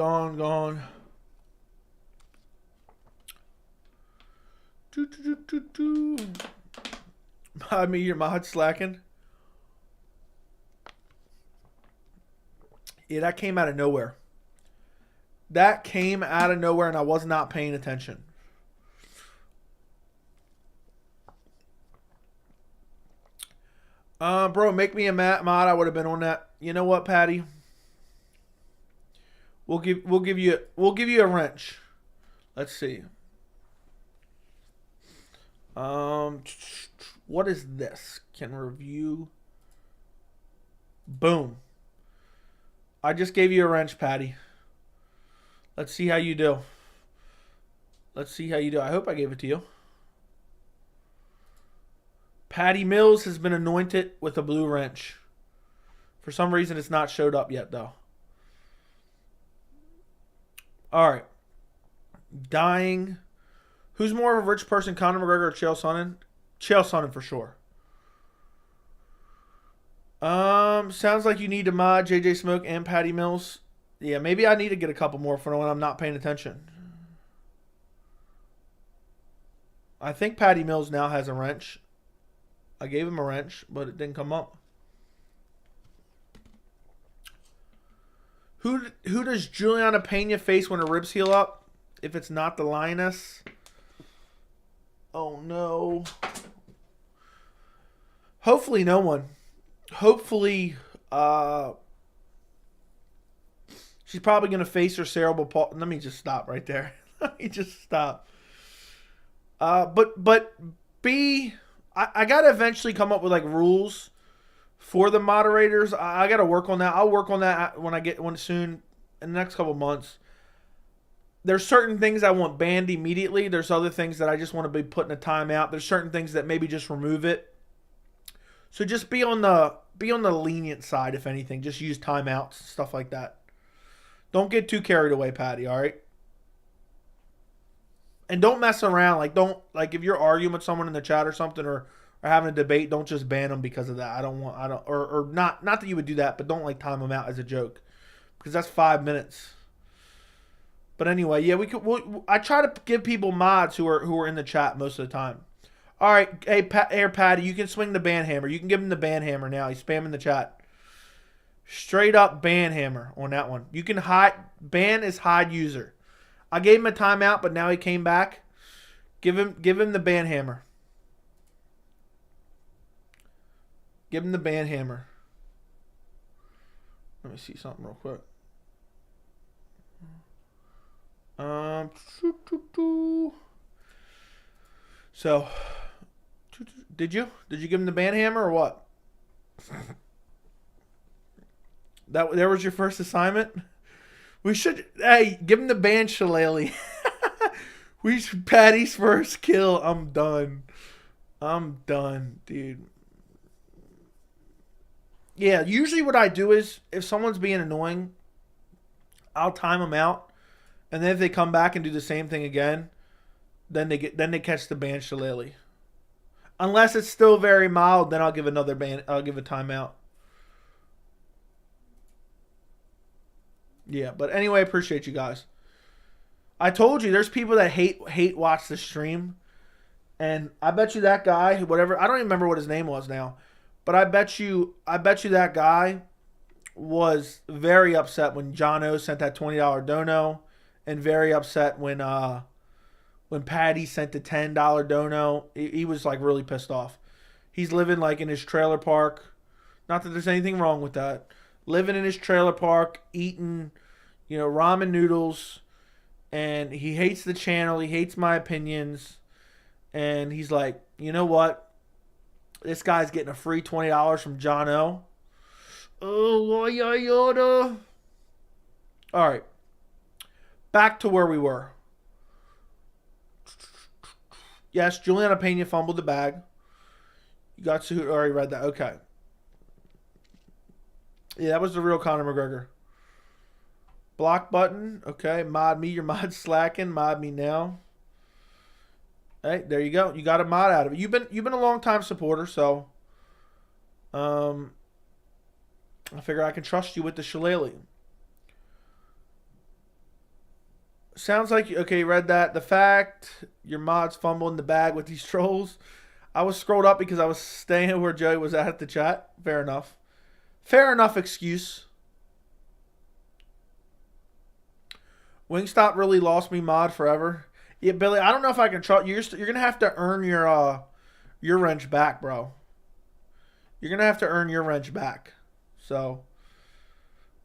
I mean, your mod slacking. Yeah, that came out of nowhere. That came out of nowhere, and I was not paying attention. Bro, make me a mod. I would have been on that. You know what, Patty? We'll give you a wrench. Let's see. What is this? Can review. Boom. I just gave you a wrench, Patty. Let's see how you do. I hope I gave it to you. Patty Mills has been anointed with a blue wrench. For some reason, it's not showed up yet, though. All right. Dying. Who's more of a rich person, Conor McGregor or Chael Sonnen? Chael Sonnen for sure. Sounds like you need to mod JJ Smoke and Patty Mills. Yeah, maybe I need to get a couple more for when I'm not paying attention. I think Patty Mills now has a wrench. I gave him a wrench, but it didn't come up. Who does Juliana Pena face when her ribs heal up? If it's not the Lioness. Oh, no. Hopefully no one. Hopefully, she's probably going to face her cerebral palsy. Let me just stop right there. Let me just stop. But B, I got to eventually come up with like rules for the moderators. I got to work on that. I'll work on that when I get one soon in the next couple months. There's certain things I want banned immediately. There's other things that I just want to be put in a timeout. There's certain things that maybe just remove it. So just be on the lenient side, if anything. Just use timeouts, stuff like that. Don't get too carried away, Patty, all right? And don't mess around. Like if you're arguing with someone in the chat or something or having a debate, don't just ban them because of that. Not that you would do that, but don't like time them out as a joke. Because that's 5 minutes. But anyway, yeah, I try to give people mods who are in the chat most of the time. All right, hey, Patty, you can swing the ban hammer. You can give him the ban hammer now. He's spamming the chat. Straight up ban hammer on that one. You can hide. Ban is hide user. I gave him a timeout, but now he came back. Give him the ban hammer. Give him the ban hammer. Let me see something real quick. So, did you give him the ban hammer or what? There was your first assignment. We should give him the ban shillelagh. Patty's first kill. I'm done, dude. Yeah, usually what I do is if someone's being annoying, I'll time them out And then if they come back and do the same thing again, then they catch the ban shillelagh. Unless it's still very mild, then I'll give another ban. I'll give a timeout. Yeah, but anyway, appreciate you guys. I told you there's people that hate watch the stream, and I bet you that guy, whatever, I don't even remember what his name was now, but I bet you that guy was very upset when Jon Jones sent that $20 dono, and very upset when Patty sent the $10 dono. He was like really pissed off. He's living like in his trailer park. Not that there's anything wrong with that. Living in his trailer park, eating, ramen noodles, and he hates the channel. He hates my opinions, and he's like, you know what? This guy's getting a free $20 from Jon O. Oh, Yoda. All right. Back to where we were. Yes, Juliana Pena fumbled the bag. You got Cejudo. Already read that. Okay. Yeah, that was the real Conor McGregor. Block button. Okay. Mod me. Your mod's slacking. Mod me now. Hey, there you go. You got a mod out of it. You've been a long time supporter, so I figure I can trust you with the shillelagh. Sounds like, okay, you read that. The fact your mod's fumbling the bag with these trolls. I was scrolled up because I was staying where Joey was at the chat. Fair enough. Fair enough excuse. Wingstop really lost me mod forever. Yeah, Billy, I don't know if I can trust you're going to have to earn your wrench back, bro. You're going to have to earn your wrench back. So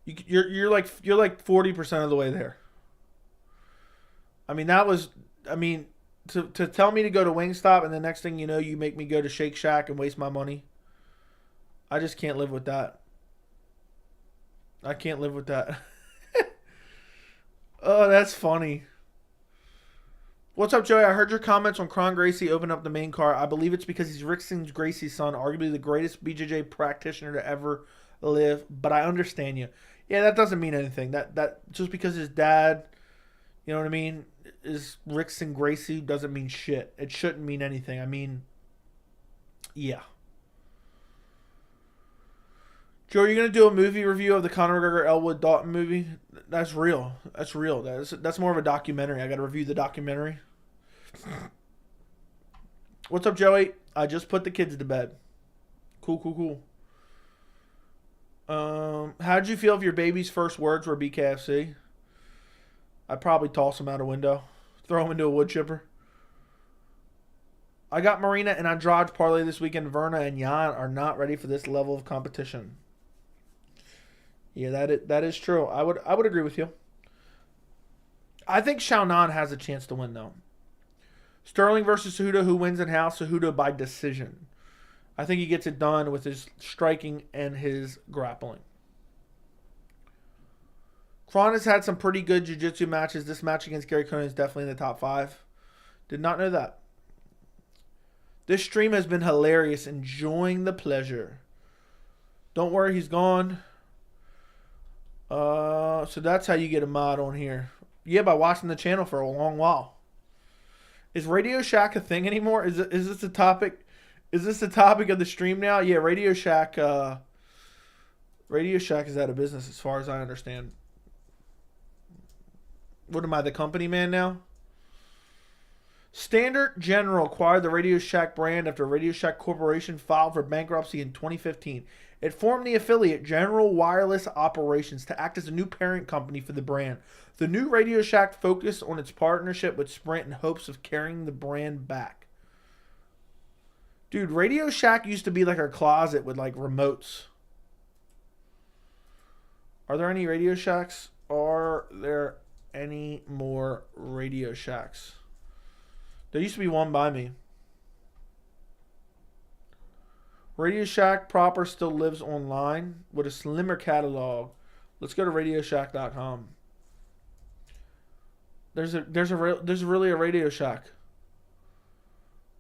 you're like 40% of the way there. I mean, to tell me to go to Wingstop and the next thing you know, you make me go to Shake Shack and waste my money. I just can't live with that. I can't live with that. Oh, that's funny. What's up, Joey? I heard your comments on Kron Gracie open up the main card. I believe it's because he's Rickson Gracie's son, arguably the greatest BJJ practitioner to ever live. But I understand you. Yeah, that doesn't mean anything. That just because his dad, you know what I mean, is Rickson Gracie doesn't mean shit. It shouldn't mean anything. I mean, yeah. Joe, are you going to do a movie review of the Conor McGregor Elwood Dalton movie? That's real. That's real. That's more of a documentary. I got to review the documentary. What's up, Joey? I just put the kids to bed. Cool. How did you feel if your baby's first words were BKFC? I'd probably toss him out a window. Throw him into a wood chipper. I got Marina and Andrade parlay this weekend. Verna and Jan are not ready for this level of competition. Yeah, that is true. I would agree with you. I think Xiaonan has a chance to win, though. Sterling versus Cejudo. Who wins in house? Cejudo by decision. I think he gets it done with his striking and his grappling. Kron has had some pretty good jiu-jitsu matches. This match against Gary Conan is definitely in the top 5. Did not know that. This stream has been hilarious. Enjoying the pleasure. Don't worry, he's gone. So that's how you get a mod on here. Yeah, by watching the channel for a long while. Is Radio Shack a thing anymore? Is this the topic? Is this the topic of the stream now? Yeah, Radio Shack. Radio Shack is out of business as far as I understand. What am I, the company man now? Standard General acquired the Radio Shack brand after Radio Shack Corporation filed for bankruptcy in 2015. It formed the affiliate General Wireless Operations to act as a new parent company for the brand. The new Radio Shack focused on its partnership with Sprint in hopes of carrying the brand back. Dude, Radio Shack used to be like a closet with like remotes. Are there any Radio Shacks? Are there any more Radio Shacks? There used to be one by me. Radio Shack proper still lives online with a slimmer catalog. Let's go to RadioShack.com. There's really a Radio Shack.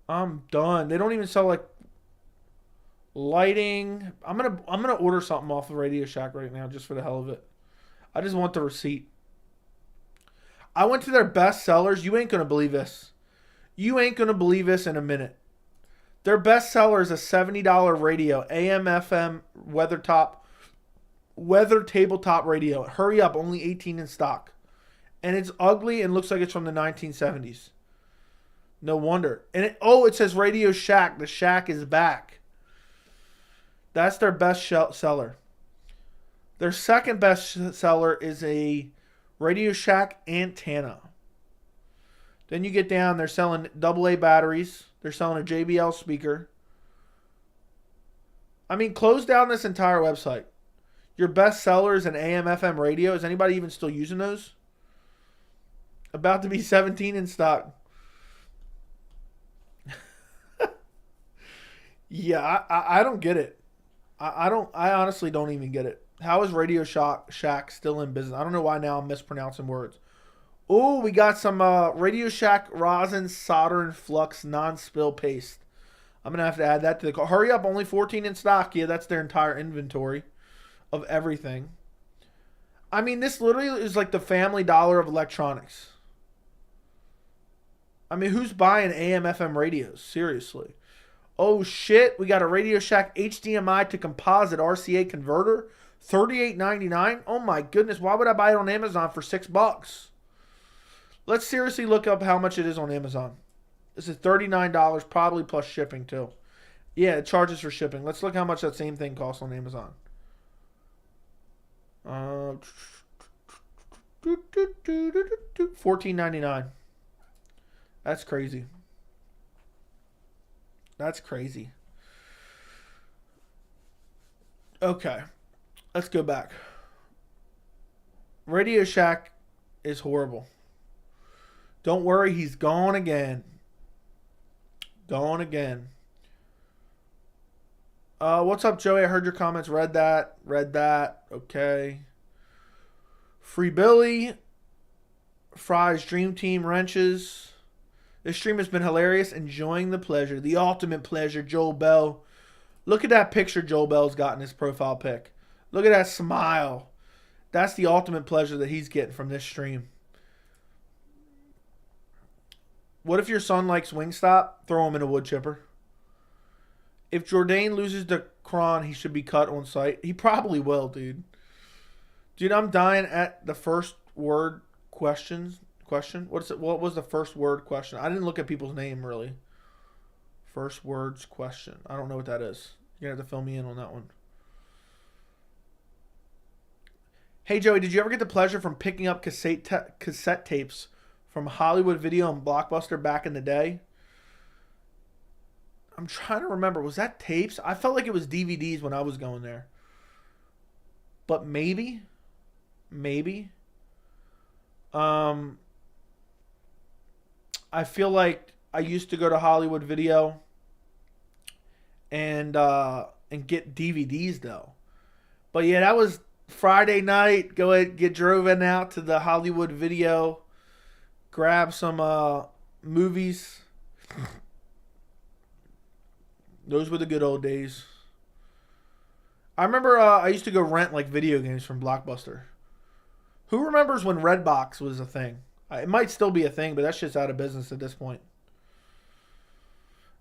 I'm done. They don't even sell like lighting. I'm gonna order something off of Radio Shack right now just for the hell of it. I just want the receipt. I went to their best sellers. You ain't going to believe this. You ain't going to believe this in a minute. Their best seller is a $70 radio, AM, FM, weather tabletop radio. Hurry up, only 18 in stock. And it's ugly and looks like it's from the 1970s. No wonder. And it says Radio Shack. The Shack is back. That's their best seller. Their second best seller is a Radio Shack antenna. Then you get down, they're selling AA batteries. They're selling a JBL speaker. I mean, close down this entire website. Your best seller is an AM FM radio. Is anybody even still using those? About to be 17 in stock. Yeah, I don't get it. I honestly don't even get it. How is Radio Shack still in business? I don't know why now I'm mispronouncing words. Oh, we got some Radio Shack rosin, solder, and flux non-spill paste. I'm going to have to add that to the call. Hurry up, only 14 in stock. Yeah, that's their entire inventory of everything. I mean, this literally is like the Family Dollar of electronics. I mean, who's buying AM, FM radios? Seriously. Oh, shit. We got a Radio Shack HDMI to composite RCA converter. $38.99. Oh, my goodness. Why would I buy it on Amazon for $6? Let's seriously look up how much it is on Amazon. This is $39, probably plus shipping, too. Yeah, it charges for shipping. Let's look how much that same thing costs on Amazon. $14.99. That's crazy. That's crazy. Okay. Let's go back. Radio Shack is horrible. Don't worry, he's gone again. Gone again. What's up, Joey? I heard your comments. Read that. Okay. Free Billy. Fry's Dream Team wrenches. This stream has been hilarious. Enjoying the pleasure. The ultimate pleasure, Joel Bell. Look at that picture Joel Bell's got in his profile pic. Look at that smile. That's the ultimate pleasure that he's getting from this stream. What if your son likes Wingstop? Throw him in a wood chipper. If Jourdain loses to Kron, he should be cut on site. He probably will, dude. Dude, I'm dying at the first word question. What was the first word question? I didn't look at people's name, really. First words question. I don't know what that is. You're going to have to fill me in on that one. Hey, Joey, did you ever get the pleasure from picking up cassette tapes from Hollywood Video and Blockbuster back in the day? I'm trying to remember. Was that tapes? I felt like it was DVDs when I was going there. But maybe. I feel like I used to go to Hollywood Video and get DVDs though. But yeah, that was Friday night. Go ahead, get driven out to the Hollywood Video, grab some movies. Those were the good old days. I remember I used to go rent like video games from Blockbuster. Who remembers when Redbox was a thing? It might still be a thing, but that shit's out of business at this point.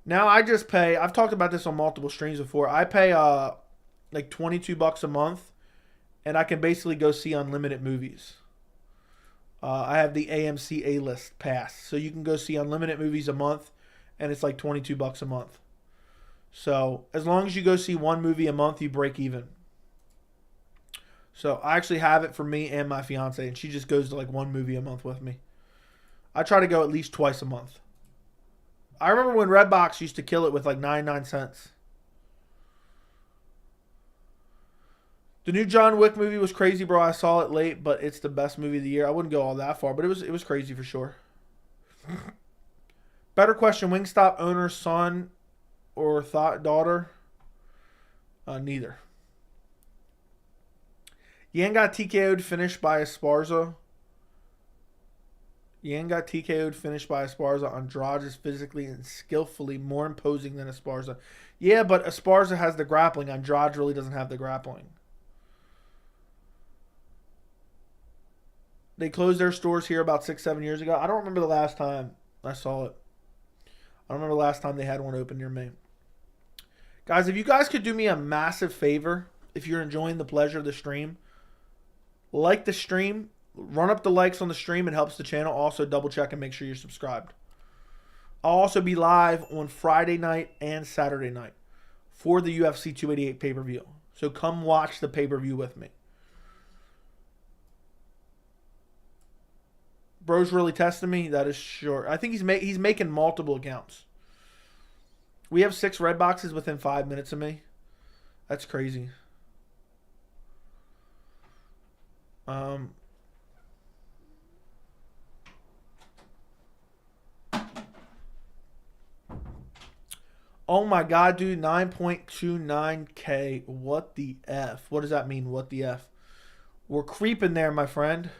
Now I just pay. I've talked about this on multiple streams before. I pay like $22 a month, and I can basically go see unlimited movies. I have the AMC A-List pass, so you can go see unlimited movies a month, and it's like $22 a month. So as long as you go see one movie a month, you break even. So I actually have it for me and my fiance, and she just goes to like one movie a month with me. I try to go at least twice a month. I remember when Redbox used to kill it with like 99 cents. The new John Wick movie was crazy, bro. I saw it late, but it's the best movie of the year. I wouldn't go all that far, but it was crazy for sure. Better question: Wingstop owner's son or daughter? Neither. Yan got TKO'd finished by Esparza. Andrade is physically and skillfully more imposing than Esparza. Yeah, but Esparza has the grappling. Andrade really doesn't have the grappling. They closed their stores here about 6, 7 years ago. I don't remember the last time I saw it. I don't remember the last time they had one open near me. Guys, if you guys could do me a massive favor, if you're enjoying the pleasure of the stream, like the stream, run up the likes on the stream. It helps the channel. Also, double check and make sure you're subscribed. I'll also be live on Friday night and Saturday night for the UFC 288 pay-per-view. So come watch the pay-per-view with me. Bro's really testing me. That is sure. I think he's making multiple accounts. We have 6 red boxes within 5 minutes of me. That's crazy. Oh my God, dude. 9.29K. What the F? What does that mean? What the F? We're creeping there, my friend.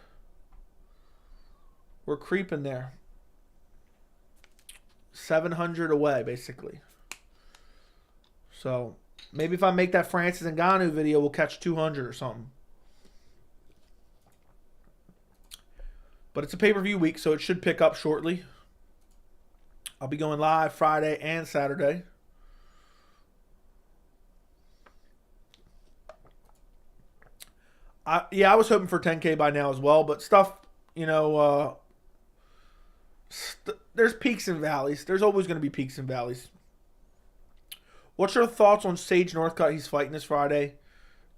We're creeping there. 700 away, basically. So, maybe if I make that Francis Ngannou video, we'll catch 200 or something. But it's a pay-per-view week, so it should pick up shortly. I'll be going live Friday and Saturday. I was hoping for 10K by now as well, but stuff, there's peaks and valleys. There's always going to be peaks and valleys. What's your thoughts on Sage Northcutt? He's fighting this Friday.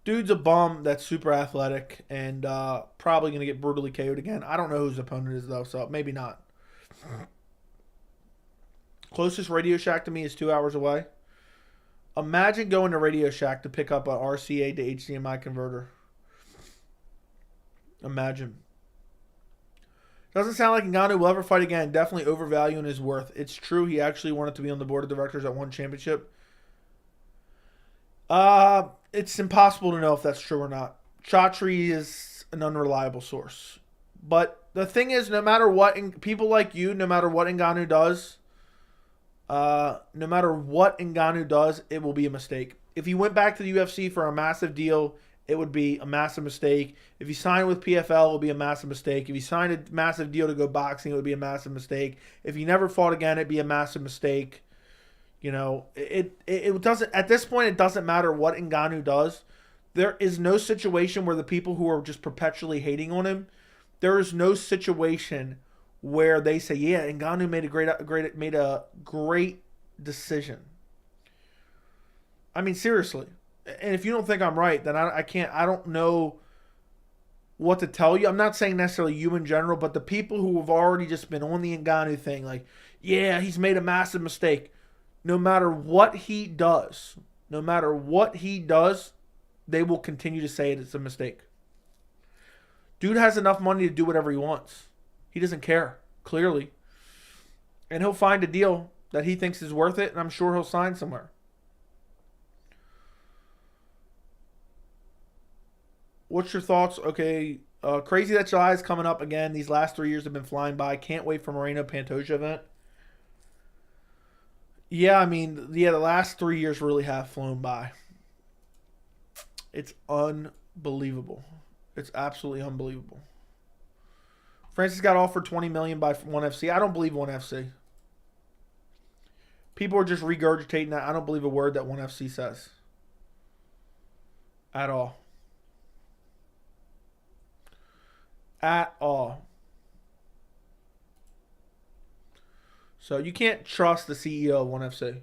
Dude's a bum that's super athletic and probably going to get brutally KO'd again. I don't know who his opponent is, though, so maybe not. Closest Radio Shack to me is 2 hours away. Imagine going to Radio Shack to pick up an RCA to HDMI converter. Imagine. Doesn't sound like Ngannou will ever fight again. Definitely overvaluing his worth. It's true he actually wanted to be on the board of directors at one championship. It's impossible to know if that's true or not. Chatri is an unreliable source. But the thing is, no matter what, people like you, no matter what Ngannou does, it will be a mistake. If he went back to the UFC for a massive deal, it would be a massive mistake. If he signed with PFL, it would be a massive mistake. If he signed a massive deal to go boxing, it would be a massive mistake. If he never fought again, it'd be a massive mistake. It doesn't, at this point, it doesn't matter what Ngannou does. There is no situation where the people who are just perpetually hating on him, there is no situation where they say, yeah, Ngannou made a great decision. I mean, seriously. And if you don't think I'm right, then I don't know what to tell you. I'm not saying necessarily you in general, but the people who have already just been on the Ngannou thing, like, yeah, he's made a massive mistake. No matter what he does, they will continue to say it's a mistake. Dude has enough money to do whatever he wants. He doesn't care, clearly. And he'll find a deal that he thinks is worth it, and I'm sure he'll sign somewhere. What's your thoughts? Okay, crazy that July is coming up again. These last 3 years have been flying by. Can't wait for Moreno-Pantoja event. Yeah, the last 3 years really have flown by. It's unbelievable. It's absolutely unbelievable. Francis got offered $20 million by ONE FC. I don't believe ONE FC. People are just regurgitating that. I don't believe a word that ONE FC says. At all. At all. So you can't trust the CEO of ONE FC.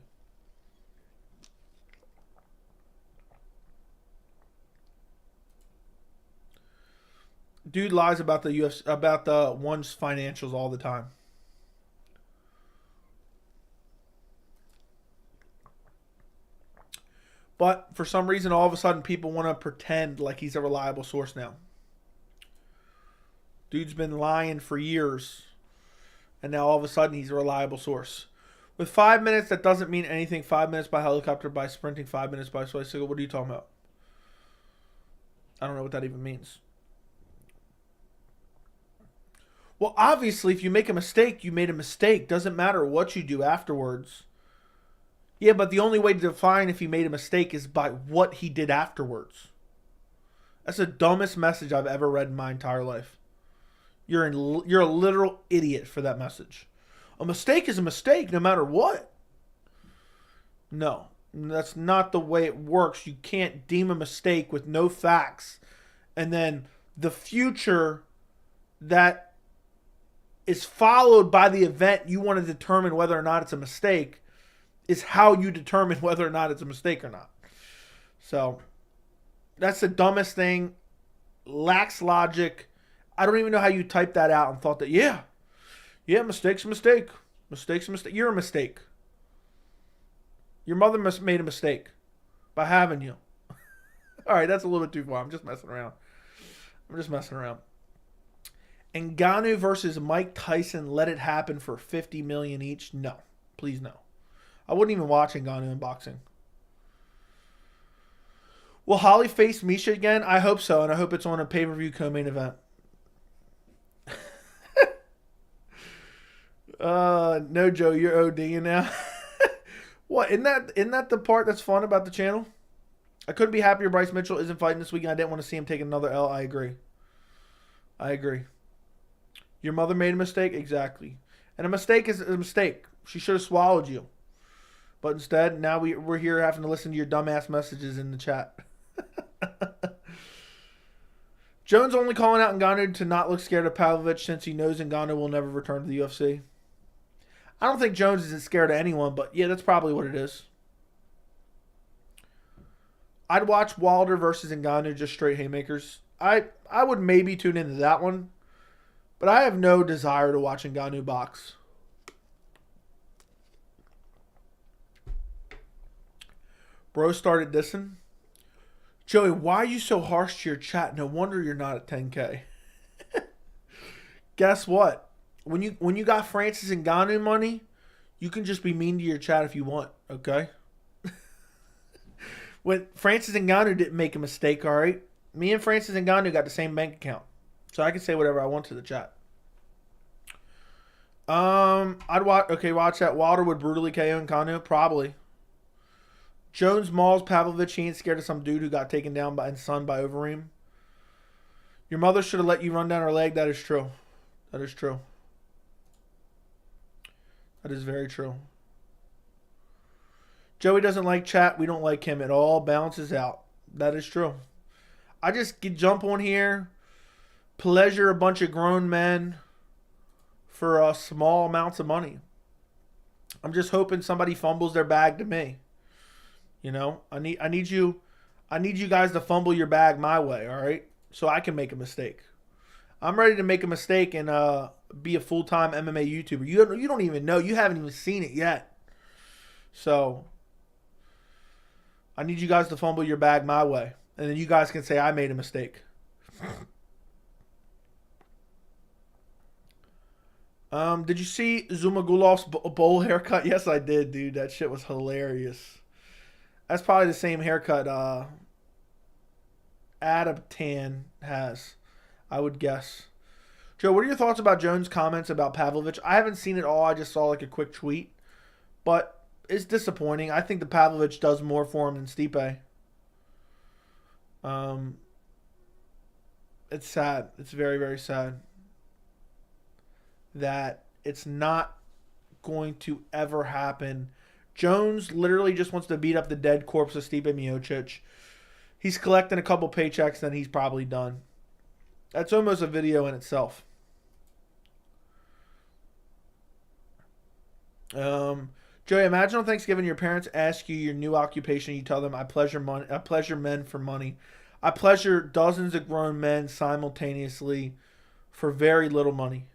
Dude lies about the UFC, about the ONE's financials all the time. But for some reason, all of a sudden, people want to pretend like he's a reliable source now. Dude's been lying for years. And now all of a sudden, he's a reliable source. With 5 minutes, that doesn't mean anything. 5 minutes by helicopter, by sprinting, 5 minutes by bicycle. What are you talking about? I don't know what that even means. Well, obviously, if you make a mistake, you made a mistake. Doesn't matter what you do afterwards. Yeah, but the only way to define if he made a mistake is by what he did afterwards. That's the dumbest message I've ever read in my entire life. You're a literal idiot for that message. A mistake is a mistake no matter what. No, that's not the way it works. You can't deem a mistake with no facts, and then the future that is followed by the event you want to determine whether or not it's a mistake is how you determine whether or not it's a mistake or not. So that's the dumbest thing. Lacks logic. I don't even know how you typed that out and thought that, yeah, mistake's a mistake. Mistake's a mistake. You're a mistake. Your mother made a mistake by having you. All right, that's a little bit too far. I'm just messing around. Ngannou versus Mike Tyson, let it happen for $50 million each? No. Please no. I wouldn't even watch Ngannou in boxing. Will Holly face Miocic again? I hope so, and I hope it's on a pay-per-view co-main event. No, Joe, you're ODing now. What? Isn't that the part that's fun about the channel? I couldn't be happier Bryce Mitchell isn't fighting this weekend. I didn't want to see him take another L. I agree. Your mother made a mistake? Exactly. And a mistake is a mistake. She should have swallowed you. But instead, now we're here having to listen to your dumbass messages in the chat. Jones only calling out Ngannou to not look scared of Pavlovich since he knows Ngannou will never return to the UFC. I don't think Jones isn't scared of anyone, but yeah, that's probably what it is. I'd watch Wilder versus Ngannou, just straight haymakers. I would maybe tune into that one, but I have no desire to watch Ngannou box. Bro started dissing. Joey, why are you so harsh to your chat? No wonder you're not at 10K. Guess what? When you got Francis Ngannou money, you can just be mean to your chat if you want, okay? When Francis Ngannou didn't make a mistake, all right? Me and Francis Ngannou got the same bank account. So I can say whatever I want to the chat. Watch that. Wilder would brutally KO Ngannou? Probably. Jones mauls Pavlovich. He ain't scared of some dude who got taken down by and sunned by Overeem. Your mother should have let you run down her leg. That is true. That is true. That is very true. Joey doesn't like chat. We don't like him. It all balances out. That is true. I just jump on here, pleasure a bunch of grown men for small amounts of money. I'm just hoping somebody fumbles their bag to me. You know, I need you guys to fumble your bag my way, all right? So I can make a mistake. I'm ready to make a mistake and be a full-time MMA YouTuber. You don't even know. You haven't even seen it yet. So I need you guys to fumble your bag my way. And then you guys can say I made a mistake. Did you see Zumagulov's bowl haircut? Yes, I did, dude. That shit was hilarious. That's probably the same haircut Adaptan has, I would guess. Joe, what are your thoughts about Jones' comments about Pavlovich? I haven't seen it all. I just saw like a quick tweet. But it's disappointing. I think the Pavlovich does more for him than Stipe. It's sad. It's very, very sad that it's not going to ever happen. Jones literally just wants to beat up the dead corpse of Stipe Miocic. He's collecting a couple paychecks, then he's probably done. That's almost a video in itself. Joey, imagine on Thanksgiving your parents ask you your new occupation. You tell them, I pleasure men for money. I pleasure dozens of grown men simultaneously for very little money.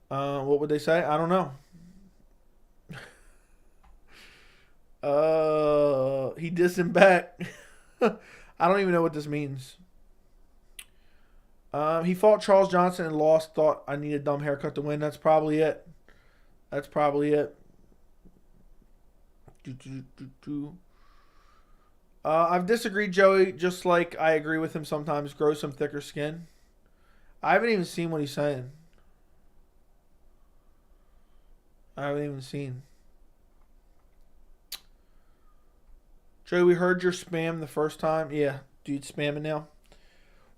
What would they say? I don't know. He dissed him back. I don't even know what this means. He fought Charles Johnson and lost. Thought I need a dumb haircut to win. That's probably it. I've disagreed, Joey, just like I agree with him sometimes. Grow some thicker skin. I haven't even seen what he's saying. I haven't even seen. Joey, we heard your spam the first time. Yeah, dude, spamming now.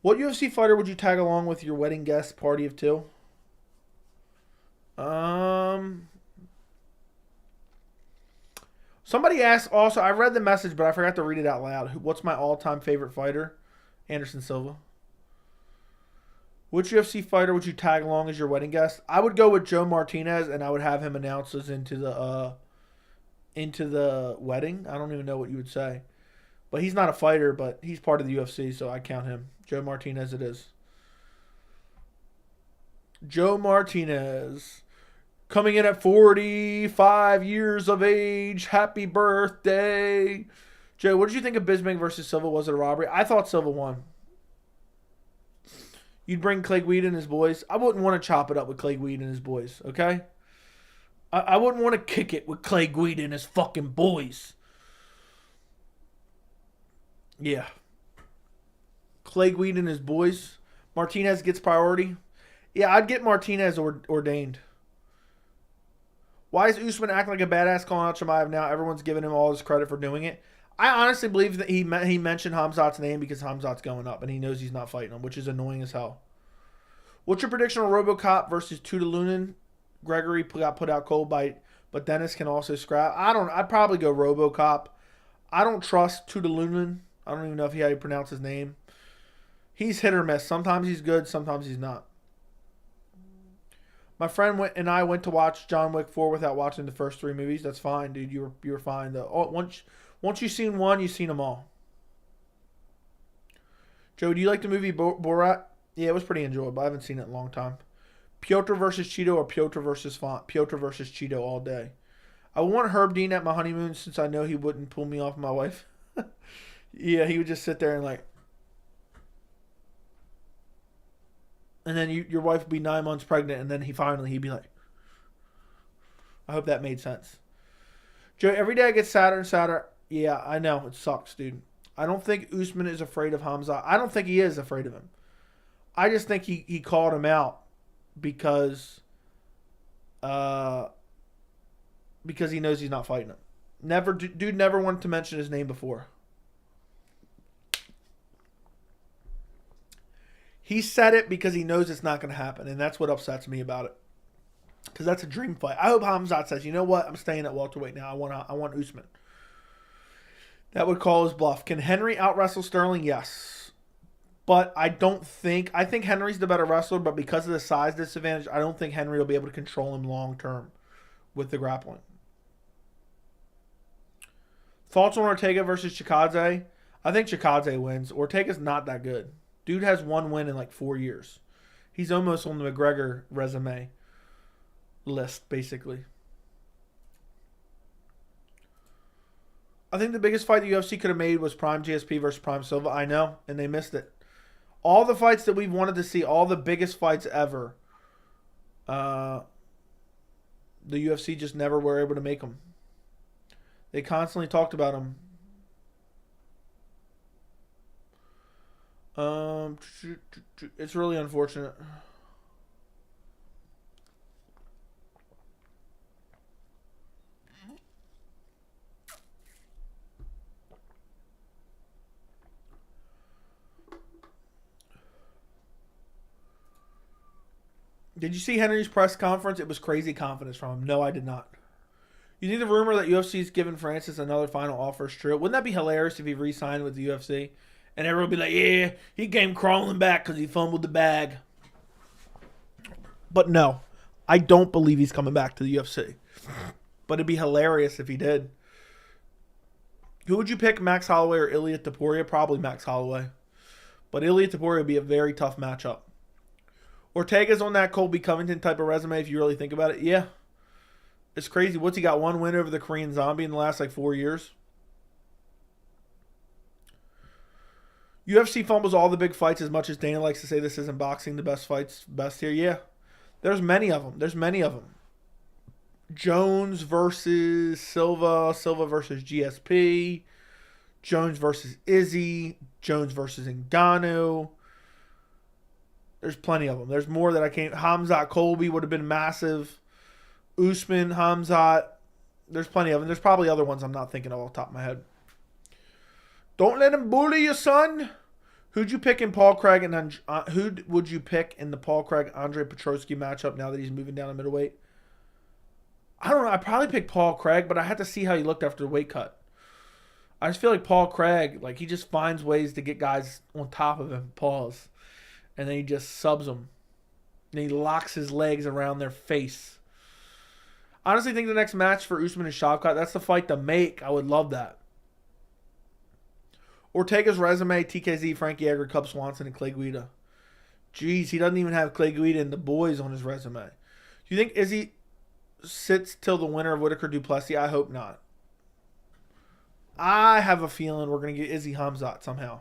What UFC fighter would you tag along with your wedding guest party of two? Somebody asked also, I read the message, but I forgot to read it out loud. What's my all-time favorite fighter? Anderson Silva. Which UFC fighter would you tag along as your wedding guest? I would go with Joe Martinez, and I would have him announce us into the wedding. I don't even know what you would say. But he's not a fighter, but he's part of the UFC, so I count him. Joe Martinez it is. Joe Martinez. Coming in at 45 years of age. Happy birthday. Joe, what did you think of Bisping versus Silva? Was it a robbery? I thought Silva won. You'd bring Clay Guida and his boys. I wouldn't want to chop it up with Clay Guida and his boys, okay? I wouldn't want to kick it with Clay Guida and his fucking boys. Yeah. Clay Guida and his boys. Martinez gets priority. Yeah, I'd get Martinez ordained. Why is Usman acting like a badass calling out Chimaev now? Everyone's giving him all his credit for doing it. I honestly believe that he mentioned Khamzat's name because Khamzat's going up and he knows he's not fighting him, which is annoying as hell. What's your prediction on RoboCop versus Tudalunan? Gregory got put out cold but Dennis can also scrap. I'd probably go RoboCop. I don't trust Tudalunan. I don't even know how you pronounce his name. He's hit or miss. Sometimes he's good, sometimes he's not. My friend and I went to watch John Wick 4 without watching the first 3 movies. That's fine, dude. You were fine. Once you've seen one, you've seen them all. Joe, do you like the movie Borat? Yeah, it was pretty enjoyable. I haven't seen it in a long time. Piotr versus Cheeto or Piotr versus Font? Piotr versus Cheeto all day. I want Herb Dean at my honeymoon since I know he wouldn't pull me off my wife. Yeah, he would just sit there and and then your wife would be 9 months pregnant, and then he'd be like, I hope that made sense. Joe, every day I get sadder and sadder. Yeah, I know. It sucks, dude. I don't think Usman is afraid of Khamzat. I don't think he is afraid of him. I just think he called him out because he knows he's not fighting him. Dude never wanted to mention his name before. He said it because he knows it's not going to happen, and that's what upsets me about it. Because that's a dream fight. I hope Khamzat says, you know what? I'm staying at welterweight now. I want Usman. That would call his bluff. Can Henry out-wrestle Sterling? Yes. But I think Henry's the better wrestler, but because of the size disadvantage, I don't think Henry will be able to control him long-term with the grappling. Thoughts on Ortega versus Chikadze? I think Chikadze wins. Ortega's not that good. Dude has 1 win in 4 years. He's almost on the McGregor resume list, basically. I think the biggest fight the UFC could have made was Prime GSP versus Prime Silva. I know, and they missed it. All the fights that we've wanted to see, all the biggest fights ever, the UFC just never were able to make them. They constantly talked about them. It's really unfortunate. Did you see Henry's press conference? It was crazy confidence from him. No, I did not. You think the rumor that UFC is giving Francis another final offer is true? Wouldn't that be hilarious if he re-signed with the UFC? And everyone would be like, yeah, he came crawling back because he fumbled the bag. But no, I don't believe he's coming back to the UFC. But it'd be hilarious if he did. Who would you pick, Max Holloway or Ilia Topuria? Probably Max Holloway. But Ilia Topuria would be a very tough matchup. Ortega's on that Colby Covington type of resume if you really think about it. Yeah. It's crazy. What's he got? 1 win over the Korean Zombie in the last 4 years? UFC fumbles all the big fights as much as Dana likes to say this isn't boxing. The best here. Yeah. There's many of them. Jones versus Silva. Silva versus GSP. Jones versus Izzy. Jones versus Ngannou. There's plenty of them. There's more that I can't. Khamzat Colby would have been massive. Usman, Khamzat. There's plenty of them. There's probably other ones I'm not thinking of off the top of my head. Don't let him bully you, son. Who'd you pick in Paul Craig and who would you pick in the Paul Craig Andre Petrosky matchup now that he's moving down to middleweight? I don't know. I'd probably pick Paul Craig, but I had to see how he looked after the weight cut. I just feel like Paul Craig, like he just finds ways to get guys on top of him, pause, and then he just subs them. And he locks his legs around their face. I honestly think the next match for Usman and Shavkat, that's the fight to make. I would love that. Ortega's resume, TKZ, Frankie Edgar, Cub Swanson, and Clay Guida. Jeez, he doesn't even have Clay Guida and the boys on his resume. Do you think Izzy sits till the winner of Whitaker Duplessis? I hope not. I have a feeling we're going to get Izzy Hamzat somehow.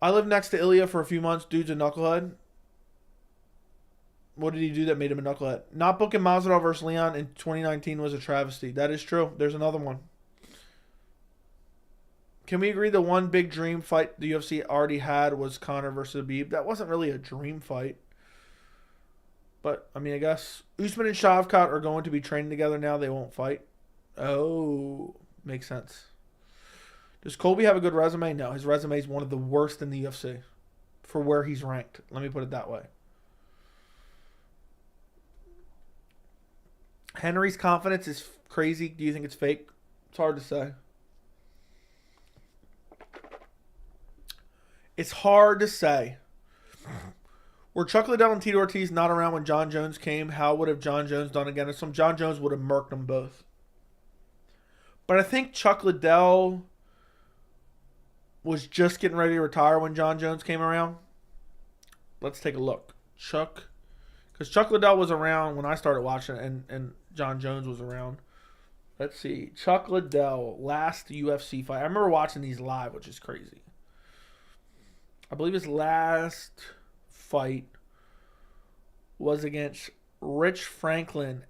I lived next to Ilya for a few months. Dude's a knucklehead. What did he do that made him a knucklehead? Not booking Masvidal versus Leon in 2019 was a travesty. That is true. There's another one. Can we agree the one big dream fight the UFC already had was Conor versus Khabib? That wasn't really a dream fight. But, I mean, I guess Usman and Shavkat are going to be training together now. They won't fight. Oh, makes sense. Does Colby have a good resume? No, his resume is one of the worst in the UFC for where he's ranked. Let me put it that way. Henry's confidence is crazy. Do you think it's fake? It's hard to say. It's hard to say. Were Chuck Liddell and Tito Ortiz not around when Jon Jones came? How would have Jon Jones done against him? Jon Jones would have murked them both. But I think Chuck Liddell was just getting ready to retire when Jon Jones came around. Let's take a look. Because Chuck Liddell was around when I started watching and Jon Jones was around. Let's see. Chuck Liddell, last UFC fight. I remember watching these live, which is crazy. I believe his last fight was against Rich Franklin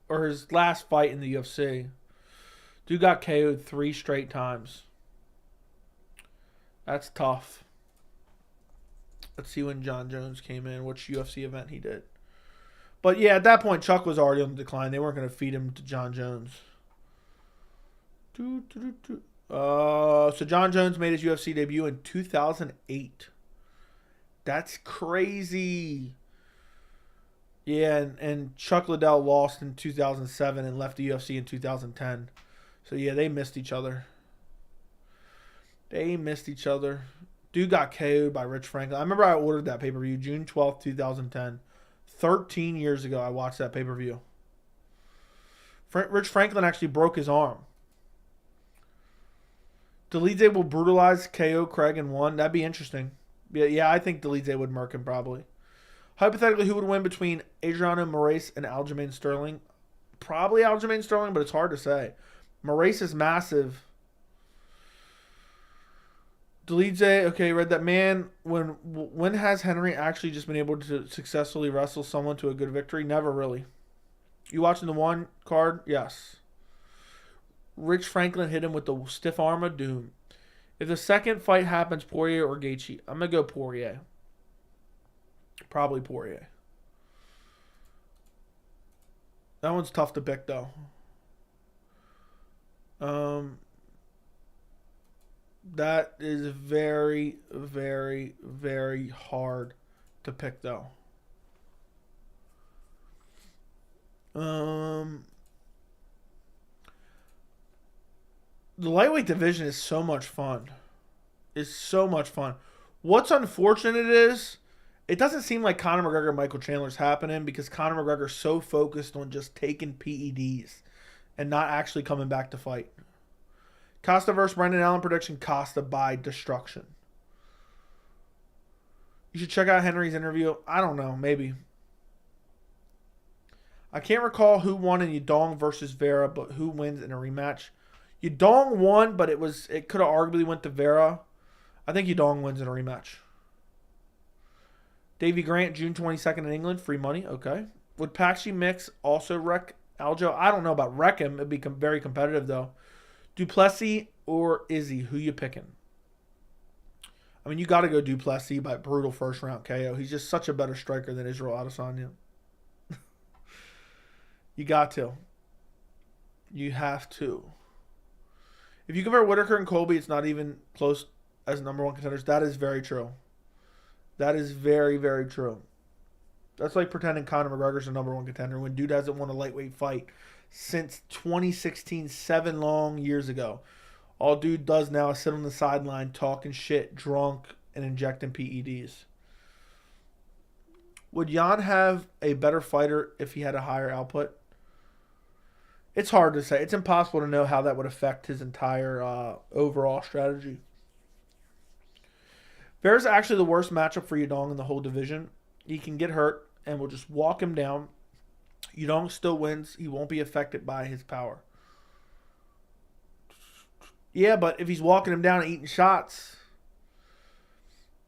or his last fight in the UFC. Dude got KO'd 3 straight times. That's tough. Let's see when Jon Jones came in, which UFC event he did. But yeah, at that point, Chuck was already on the decline. They weren't going to feed him to Jon Jones. So Jon Jones made his UFC debut in 2008. That's crazy. Yeah, and Chuck Liddell lost in 2007 and left the UFC in 2010. So yeah, they missed each other. Dude got KO'd by Rich Franklin. I remember I ordered that pay-per-view June 12th, 2010. 13 years ago, I watched that pay-per-view. Rich Franklin actually broke his arm. Delize will brutalize KO Craig in 1. That'd be interesting. Yeah, I think Delize would murk him probably. Hypothetically, who would win between Adriano Moraes and Aljamain Sterling? Probably Aljamain Sterling, but it's hard to say. Moraes is massive. Delize, okay, read that. Man, when has Henry actually just been able to successfully wrestle someone to a good victory? Never really. You watching the 1 card? Yes. Rich Franklin hit him with the stiff arm of doom. If the second fight happens, Poirier or Gaethje? I'm going to go Poirier. Probably Poirier. That one's tough to pick, though. That is very, very, very hard to pick, though. The lightweight division is so much fun. What's unfortunate is it doesn't seem like Conor McGregor and Michael Chandler's happening because Conor McGregor's so focused on just taking PEDs and not actually coming back to fight. Costa versus Brendan Allen prediction, Costa by destruction. You should check out Henry's interview. I don't know, maybe. I can't recall who won in Yudong versus Vera, but who wins in a rematch. Yudong won, but it could have arguably went to Vera. I think Yudong wins in a rematch. Davey Grant, June 22nd in England. Free money. Okay. Would Paxi Mix also wreck Aljo? I don't know about wreck him. It'd be very competitive, though. Duplessis or Izzy? Who you picking? I mean, you got to go Duplessis by brutal first-round KO. He's just such a better striker than Israel Adesanya. You got to. You have to. If you compare Whitaker and Colby, it's not even close as number one contenders. That is very true. That is very, very true. That's like pretending Conor McGregor's the number one contender when dude hasn't won a lightweight fight since 2016, 7 long years ago. All dude does now is sit on the sideline talking shit, drunk, and injecting PEDs. Would Jan have a better fighter if he had a higher output? It's hard to say. It's impossible to know how that would affect his entire overall strategy. Bear's actually the worst matchup for Yudong in the whole division. He can get hurt, and we'll just walk him down. Yudong still wins. He won't be affected by his power. Yeah, but if he's walking him down and eating shots,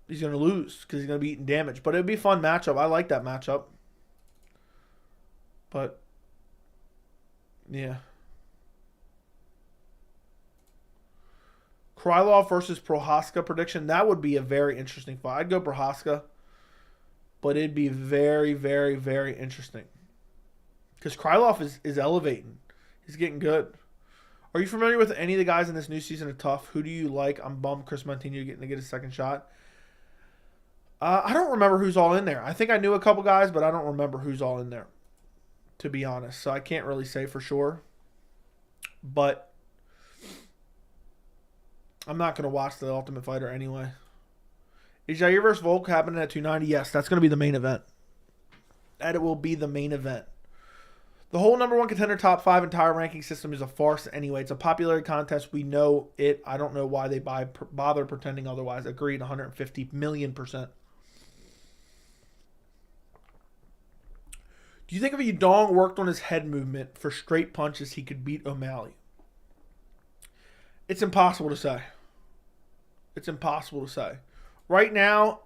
he's going to lose because he's going to be eating damage. But it would be a fun matchup. I like that matchup. But, yeah. Krylov versus Prohaska prediction. That would be a very interesting fight. I'd go Prohaska. But it'd be very, very, very interesting. Because Krylov is elevating. He's getting good. Are you familiar with any of the guys in this new season of Tough? Who do you like? I'm bummed Chris Montino getting to get a second shot. I don't remember who's all in there. I think I knew a couple guys, but I don't remember who's all in there, to be honest. So I can't really say for sure. But I'm not going to watch The Ultimate Fighter anyway. Is Jair versus Volk happening at 290? Yes, that's going to be the main event. That it will be the main event. The whole number one contender top 5 entire ranking system is a farce anyway. It's a popularity contest. We know it. I don't know why they bother pretending otherwise. Agreed 150 million%. Do you think if Yudong worked on his head movement for straight punches, he could beat O'Malley? It's impossible to say. It's impossible to say. Right now,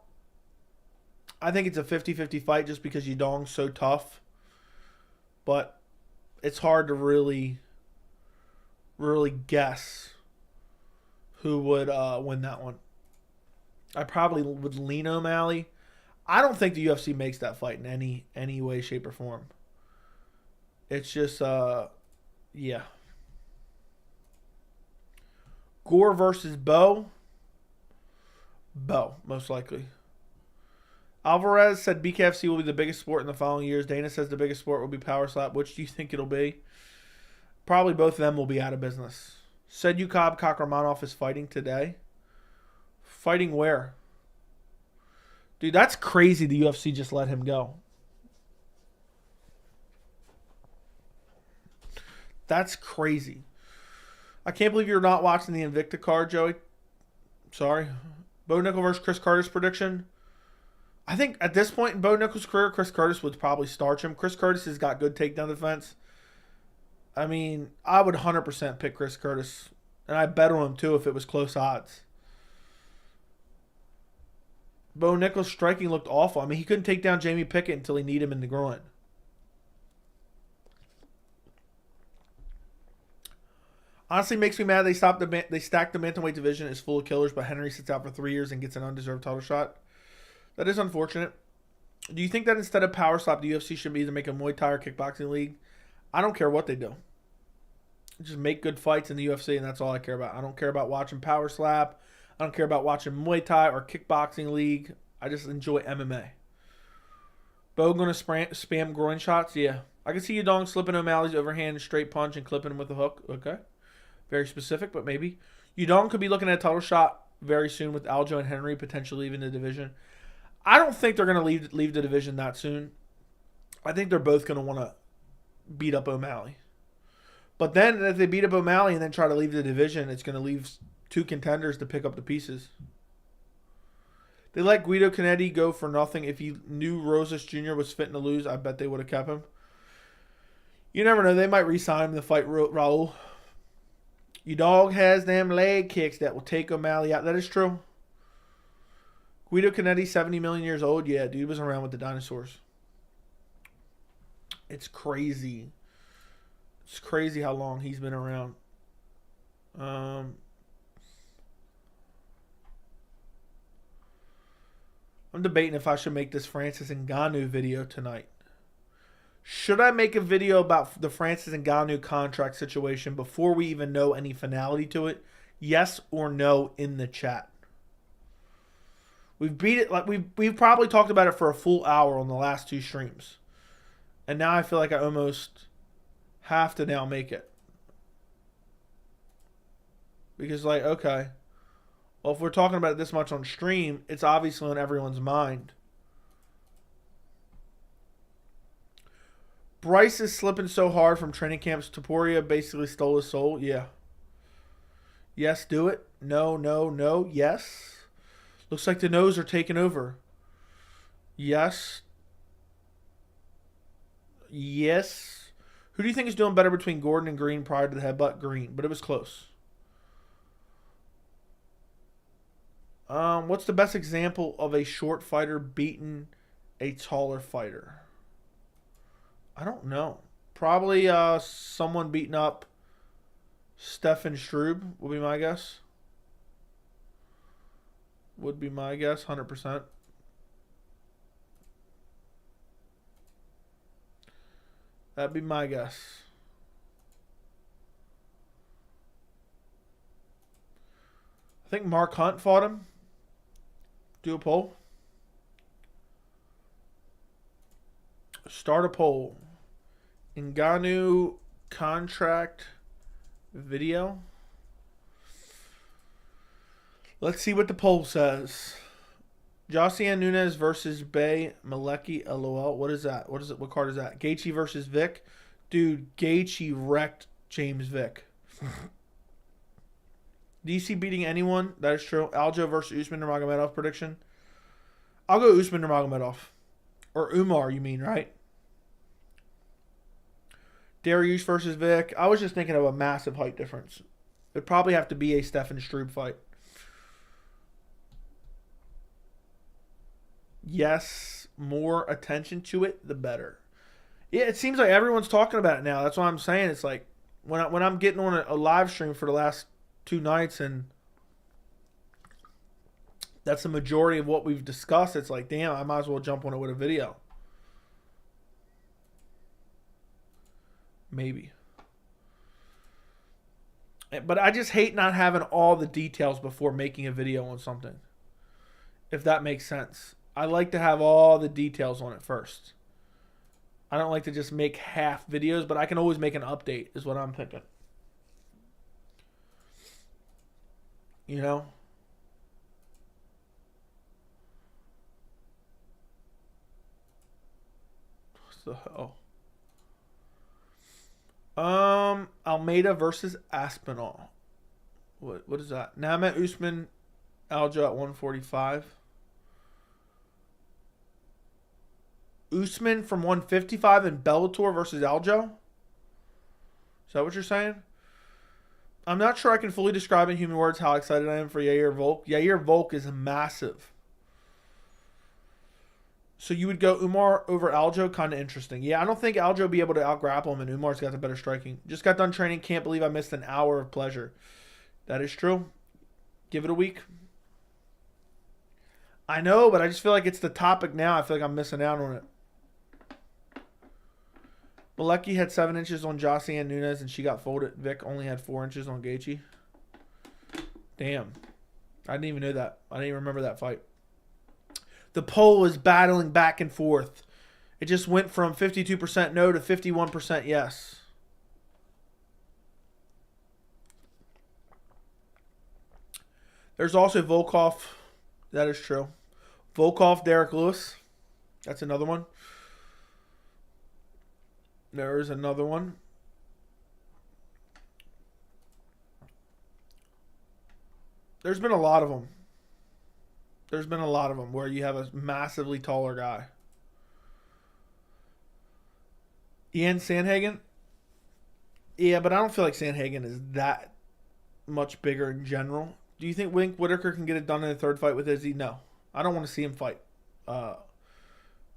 I think it's a 50-50 fight just because Yudong's so tough. But it's hard to really guess who would win that one. I probably would lean O'Malley. I don't think the UFC makes that fight in any way, shape, or form. It's just, yeah. Gore versus Bo. Bo, most likely. Alvarez said BKFC will be the biggest sport in the following years. Dana says the biggest sport will be Power Slap. Which do you think it'll be? Probably both of them will be out of business. Said Yukab Kakramanov is fighting today. Fighting where? Dude, that's crazy the UFC just let him go. That's crazy. I can't believe you're not watching the Invicta card, Joey. Sorry. Bo Nickel versus Chris Curtis prediction. I think at this point in Bo Nickel's career, Chris Curtis would probably starch him. Chris Curtis has got good takedown defense. I mean, I would 100% pick Chris Curtis. And I'd bet on him, too, if it was close odds. Bo Nickel's striking looked awful. I mean, he couldn't take down Jamie Pickett until he kneed him in the groin. Honestly, makes me mad they stacked the bantamweight division. It's full of killers, but Henry sits out for 3 years and gets an undeserved title shot. That is unfortunate. Do you think that instead of Power Slap, the UFC should either make a Muay Thai or kickboxing league? I don't care what they do. Just make good fights in the UFC, and that's all I care about. I don't care about watching Power Slap. I don't care about watching Muay Thai or kickboxing league. I just enjoy MMA. Bo going to spam groin shots? Yeah. I can see Yudong slipping O'Malley's overhand straight punch and clipping him with a hook. Okay. Very specific, but maybe. Yudong could be looking at a title shot very soon with Aljo and Henry potentially leaving the division. I don't think they're going to leave the division that soon. I think they're both going to want to beat up O'Malley. But then if they beat up O'Malley and then try to leave the division, it's going to leave 2 contenders to pick up the pieces. They let Guido Canetti go for nothing. If he knew Rosas Jr. was fitting to lose, I bet they would have kept him. You never know. They might re-sign him to fight Raul. Yudong has them leg kicks that will take O'Malley out. That is true. Guido Canetti, 70 million years old. Yeah, dude was around with the dinosaurs. It's crazy. It's crazy how long he's been around. I'm debating if I should make this Francis Ngannou video tonight. Should I make a video about the Francis Ngannou contract situation before we even know any finality to it? Yes or no in the chat. We've beat it, like we've probably talked about it for a full hour on the last 2 streams. And now I feel like I almost have to now make it. Because, like, okay, well, if we're talking about it this much on stream, it's obviously on everyone's mind. Bryce is slipping so hard from training camps. Topuria basically stole his soul. Yeah. Yes, do it. No, no, no. Yes. Looks like the no's are taking over. Yes. Yes. Who do you think is doing better between Gordon and Green prior to the headbutt? Green, but it was close. What's the best example of a short fighter beating a taller fighter? I don't know. Probably someone beating up Stefan Struve would be my guess. Would be my guess, 100%. That'd be my guess. I think Mark Hunt fought him. Do a poll. Start a poll. Ngannou contract video. Let's see what the poll says. Josiane Nunes versus Bay Malecki. LOL. What is that? What is it? What card is that? Gaethje versus Vic. Dude, Gaethje wrecked James Vic. DC beating anyone. That is true. Aljo versus Usman Nurmagomedov prediction. I'll go Usman Nurmagomedov. Or Umar, you mean, right? Dariush versus Vic. I was just thinking of a massive height difference. It'd probably have to be a Stefan Struve fight. Yes, more attention to it, the better. Yeah, it seems like everyone's talking about it now. That's what I'm saying. It's like when I'm getting on a live stream for the last 2 nights, and that's the majority of what we've discussed. It's like, damn, I might as well jump on it with a video. Maybe. But I just hate not having all the details before making a video on something. If that makes sense. I like to have all the details on it first. I don't like to just make half videos, but I can always make an update, is what I'm thinking. You know? What the hell? Almeida versus Aspinall. What is that? Namath Usman Aljo at 145. Usman from 155 and Bellator versus Aljo? Is that what you're saying? I'm not sure I can fully describe in human words how excited I am for Yair Volk. Yair Volk is massive. So you would go Umar over Aljo? Kind of interesting. Yeah, I don't think Aljo will be able to out-grapple him, and Umar's got the better striking. Just got done training. Can't believe I missed an hour of pleasure. That is true. Give it a week. I know, but I just feel like it's the topic now. I feel like I'm missing out on it. Malecki had 7 inches on Josiane Nunes, and she got folded. Vic only had 4 inches on Gaethje. Damn. I didn't even know that. I didn't even remember that fight. The poll is battling back and forth. It just went from 52% no to 51% yes. There's also Volkov. That is true. Volkov, Derek Lewis. That's another one. There is another one. There's been a lot of them. There's been a lot of them where you have a massively taller guy. Ian Sandhagen? Yeah, but I don't feel like Sandhagen is that much bigger in general. Do you think Wink Whitaker can get it done in the 3rd fight with Izzy? No. I don't want to see him fight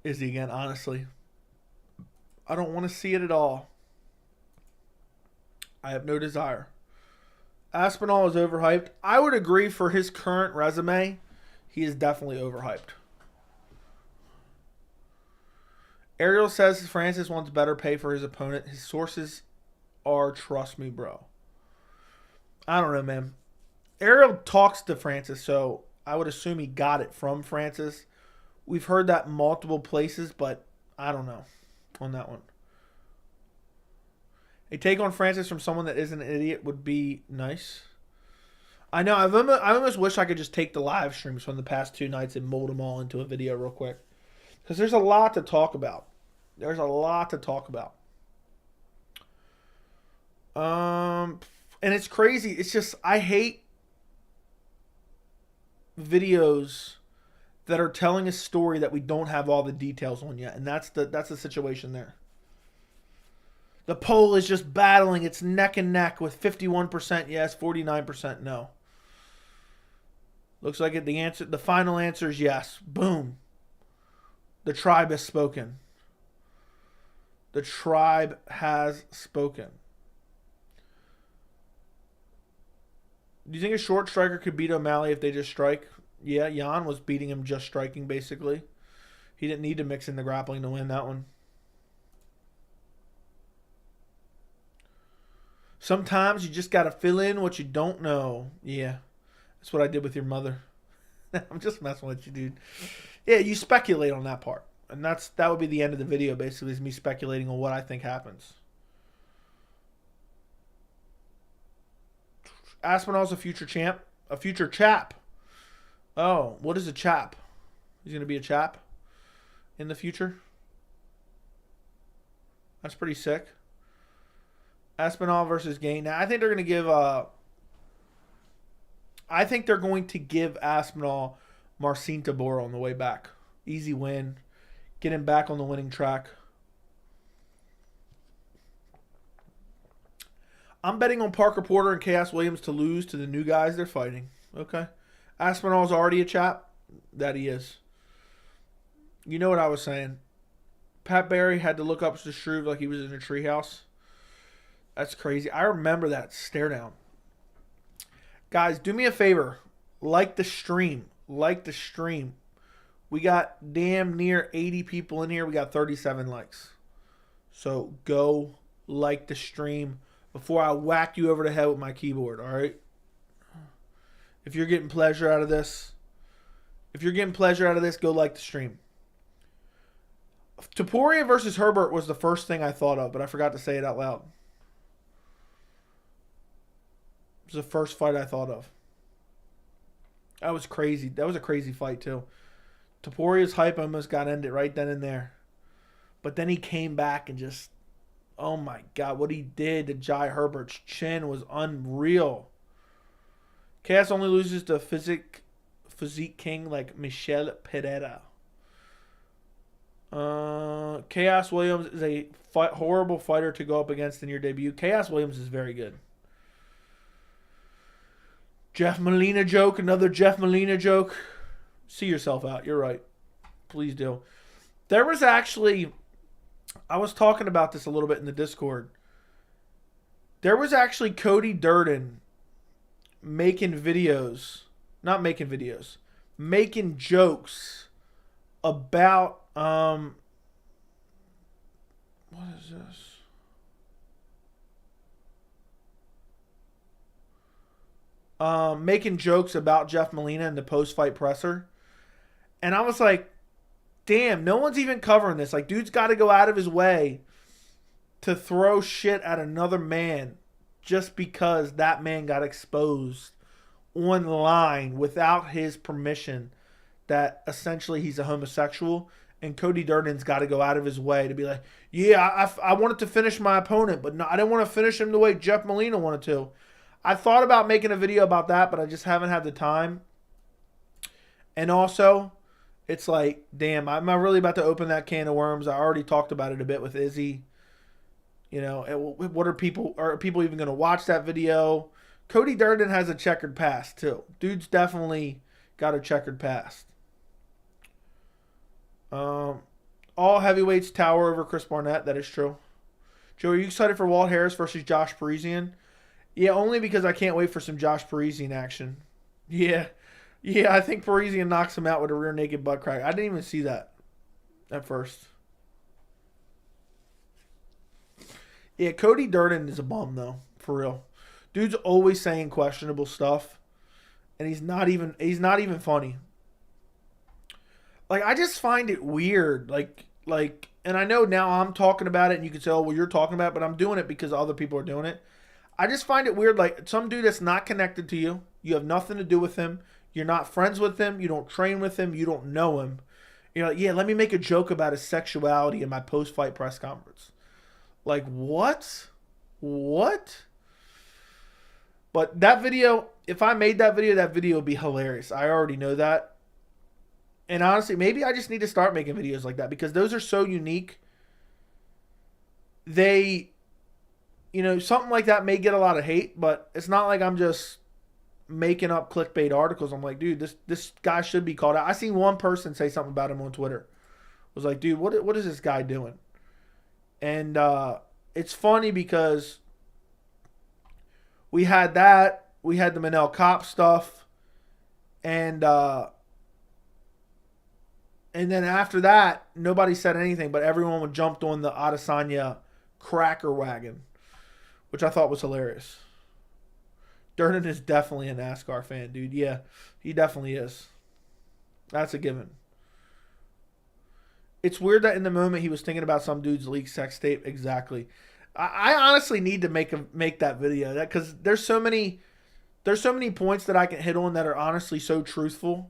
Izzy again, honestly. I don't want to see it at all. I have no desire. Aspinall is overhyped. I would agree for his current resume. He is definitely overhyped. Ariel says Francis wants better pay for his opponent. His sources are, trust me, bro. I don't know, man. Ariel talks to Francis, so I would assume he got it from Francis. We've heard that multiple places, but I don't know on that one. A take on Francis from someone that isn't an idiot would be nice. I know. I almost wish I could just take the live streams from the past 2 nights and mold them all into a video real quick. Because there's a lot to talk about. There's a lot to talk about. And it's crazy. It's just, I hate videos that are telling a story that we don't have all the details on yet. And that's the situation there. The poll is just battling. It's neck and neck with 51% yes, 49% no. Looks like the final answer is yes. Boom. The tribe has spoken. The tribe has spoken. Do you think a short striker could beat O'Malley if they just strike? Yeah, Jan was beating him just striking, basically. He didn't need to mix in the grappling to win that one. Sometimes you just got to fill in what you don't know. Yeah, that's what I did with your mother. I'm just messing with you, dude. Yeah, you speculate on that part. And that would be the end of the video, basically, is me speculating on what I think happens. Aspinall's a future champ. A future chap. Oh, what is a chap? He's going to be a chap in the future? That's pretty sick. Aspinall versus Gain. Now, I think they're going to give Aspinall Marcin Tabor on the way back. Easy win. Get him back on the winning track. I'm betting on Parker Porter and Chaos Williams to lose to the new guys they're fighting. Okay. Aspinall's already a chap. That he is. You know what I was saying. Pat Barry had to look up to Struve like he was in a treehouse. That's crazy. I remember that stare down. Guys, do me a favor. Like the stream. Like the stream. We got damn near 80 people in here. We got 37 likes. So go like the stream before I whack you over the head with my keyboard, all right? If you're getting pleasure out of this, go like the stream. Topuria versus Herbert was the first thing I thought of, but I forgot to say it out loud. It was the first fight I thought of. That was crazy. That was a crazy fight, too. Topuria's hype almost got ended right then and there. But then he came back and just, oh my God, what he did to Jai Herbert's chin was unreal. Chaos only loses to physique king like Michel Pereira. Chaos Williams is a horrible fighter to go up against in your debut. Chaos Williams is very good. Jeff Molina joke, another Jeff Molina joke. See yourself out. You're right. Please do. There was actually, I was talking about this a little bit in the Discord. There was actually Cody Durden making jokes about, what is this? Making jokes about Jeff Molina in the post-fight presser. And I was like, damn, no one's even covering this. Like, dude's got to go out of his way to throw shit at another man just because that man got exposed online without his permission that essentially he's a homosexual. And Cody Durden's got to go out of his way to be like, yeah, I wanted to finish my opponent, but no, I didn't want to finish him the way Jeff Molina wanted to. I thought about making a video about that, but I just haven't had the time. And also, it's like, damn, am I really about to open that can of worms? I already talked about it a bit with Izzy. You know, are people even going to watch that video? Cody Durden has a checkered past, too. Dude's definitely got a checkered past. All heavyweights tower over Chris Barnett. That is true. Joe, are you excited for Walt Harris versus Josh Parisian? Yeah, only because I can't wait for some Josh Parisian action. Yeah, I think Parisian knocks him out with a rear naked butt crack. I didn't even see that at first. Yeah, Cody Durden is a bum though, for real. Dude's always saying questionable stuff, and he's not even funny. Like I just find it weird. And I know now I'm talking about it, and you can say, "Oh, well, you're talking about it," but I'm doing it because other people are doing it. I just find it weird. Like some dude that's not connected to you, you have nothing to do with him, you're not friends with him, you don't train with him, you don't know him. You're like, yeah, let me make a joke about his sexuality in my post-fight press conference. Like what? What? But that video, if I made that video would be hilarious. I already know that. And honestly, maybe I just need to start making videos like that because those are so unique. They, something like that may get a lot of hate, but it's not like I'm just making up clickbait articles. I'm like, dude, this guy should be called out. I seen one person say something about him on Twitter. I was like, dude, what is this guy doing? And it's funny because we had the Manel Cop stuff, and then after that, nobody said anything, but everyone jumped on the Adesanya cracker wagon, which I thought was hilarious. Durden is definitely a NASCAR fan, dude. Yeah, he definitely is. That's a given. It's weird that in the moment he was thinking about some dude's leaked sex tape. Exactly. I honestly need to make that video because there's so many points that I can hit on that are honestly so truthful.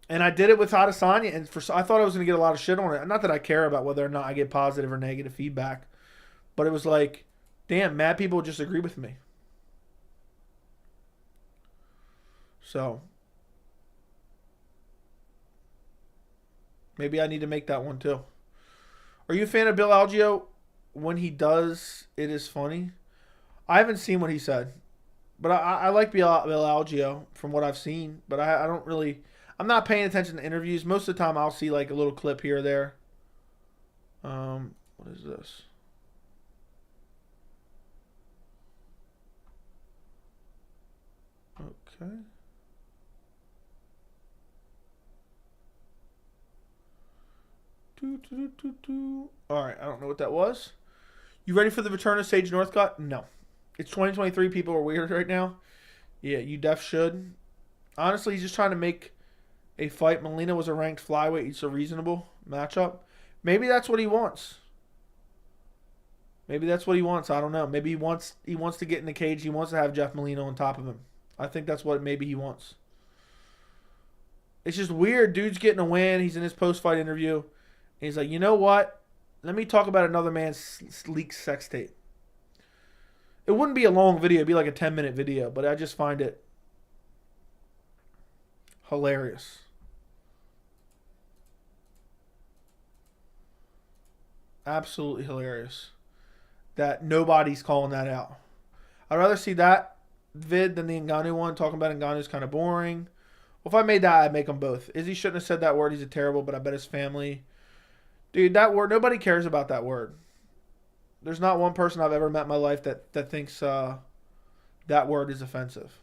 And I did it with Adesanya, and I thought I was going to get a lot of shit on it. Not that I care about whether or not I get positive or negative feedback, but it was like, damn, mad people just agree with me. So maybe I need to make that one too. Are you a fan of Bill Algeo? When he does, it is funny. I haven't seen what he said, but I like Bill Algeo from what I've seen, but I don't really... I'm not paying attention to interviews. Most of the time I'll see like a little clip here or there. What is this? Okay. Alright, I don't know what that was. You ready for the return of Sage Northcutt? No. It's 2023. People are weird right now. Yeah, you def should. Honestly, he's just trying to make a fight. Molina was a ranked flyweight. It's a reasonable matchup. Maybe that's what he wants. I don't know. Maybe he wants to get in the cage. He wants to have Jeff Molina on top of him. I think that's what maybe he wants. It's just weird. Dude's getting a win. He's in his post-fight interview. And he's like, you know what? Let me talk about another man's leaked sex tape. It wouldn't be a long video. It'd be like a 10-minute video. But I just find it hilarious. Absolutely hilarious. That nobody's calling that out. I'd rather see that vid than the Ngannou one. Talking about Ngannou's kind of boring. Well, if I made that, I'd make them both. Izzy shouldn't have said that word. He's a terrible, but I bet his family... Dude, that word, nobody cares about that word. There's not one person I've ever met in my life that thinks that word is offensive.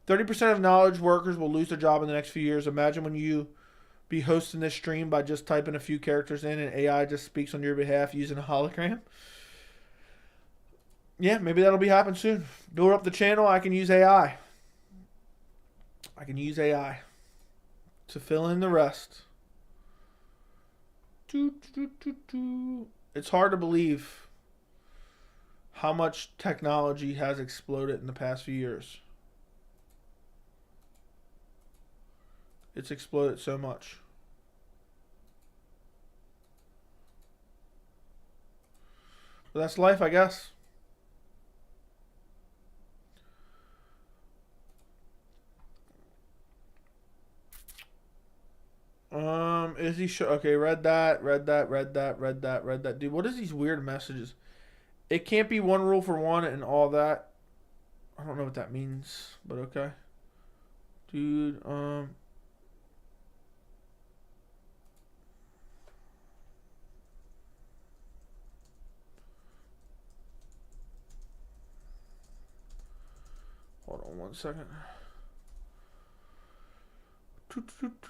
30% of knowledge workers will lose their job in the next few years. Imagine when you be hosting this stream by just typing a few characters in and AI just speaks on your behalf using a hologram. Yeah, maybe that'll be happening soon. Build up the channel. I can use AI. To fill in the rest. It's hard to believe how much technology has exploded in the past few years. It's exploded so much. But that's life, I guess. Is he okay, read that. Dude, what is these weird messages? It can't be one rule for one and all that. I don't know what that means, but okay. Dude, hold on one second.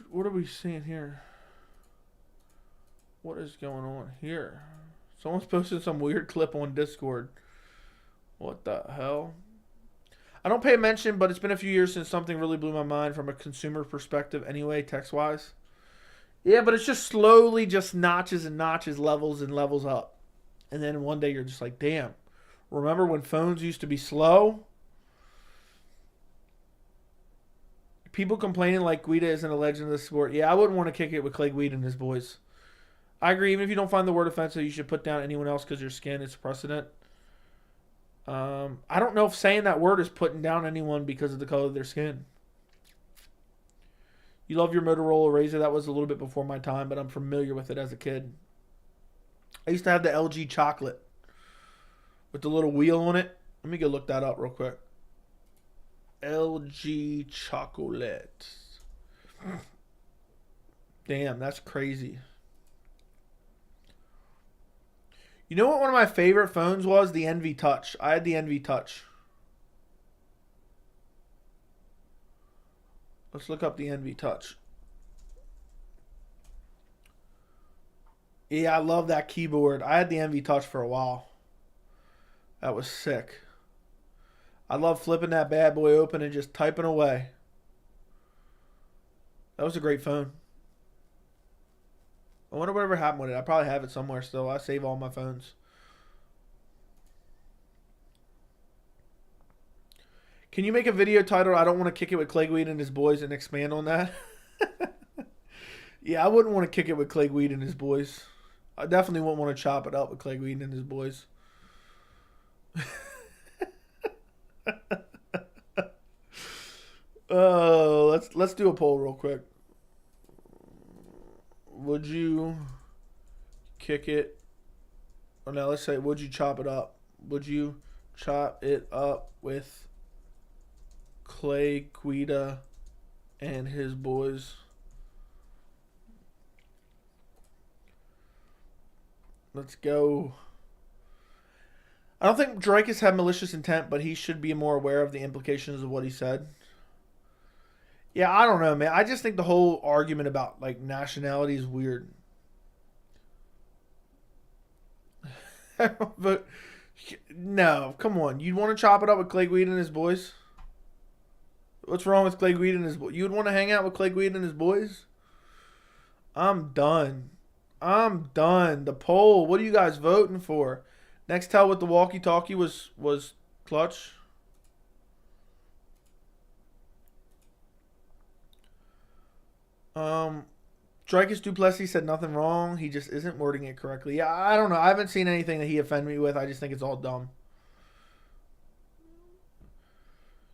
What are we seeing here? What is going on here? Someone's posted some weird clip on Discord. What the hell? I don't pay attention, but it's been a few years since something really blew my mind from a consumer perspective anyway, text-wise. Yeah, but it's just slowly just notches and notches, levels and levels up. And then one day you're just like, damn. Remember when phones used to be slow? People complaining like Guida isn't a legend of the sport. Yeah, I wouldn't want to kick it with Clay Guida and his boys. I agree. Even if you don't find the word offensive, you should put down anyone else because your skin is precedent. I don't know if saying that word is putting down anyone because of the color of their skin. You love your Motorola Razr. That was a little bit before my time, but I'm familiar with it as a kid. I used to have the LG chocolate with the little wheel on it. Let me go look that up real quick. LG chocolate. Damn, that's crazy. You know what one of my favorite phones was? The Envy Touch. I had the Envy Touch. Let's look up the Envy Touch. Yeah, I love that keyboard. I had the Envy Touch for a while. That was sick. I love flipping that bad boy open and just typing away. That was a great phone. I wonder whatever happened with it. I probably have it somewhere still. I save all my phones. Can you make a video titled, I don't want to kick it with Clay Guida and his boys, and expand on that? Yeah, I wouldn't want to kick it with Clay Guida and his boys. I definitely wouldn't want to chop it up with Clay Guida and his boys. Oh, let's do a poll real quick. Would you kick it? Or now let's say, would you chop it up? Would you chop it up with Clay Guida and his boys? Let's go. I don't think Drake has had malicious intent, but he should be more aware of the implications of what he said. Yeah, I don't know, man. I just think the whole argument about like nationality is weird. But no, come on. You'd want to chop it up with Clay Guida and his boys? What's wrong with Clay Guida and his boys? You'd want to hang out with Clay Guida and his boys? I'm done. I'm done. The poll. What are you guys voting for? Nextel with the walkie-talkie was clutch. Dricus Duplessis said nothing wrong. He just isn't wording it correctly. Yeah, I don't know. I haven't seen anything that he offended me with. I just think it's all dumb.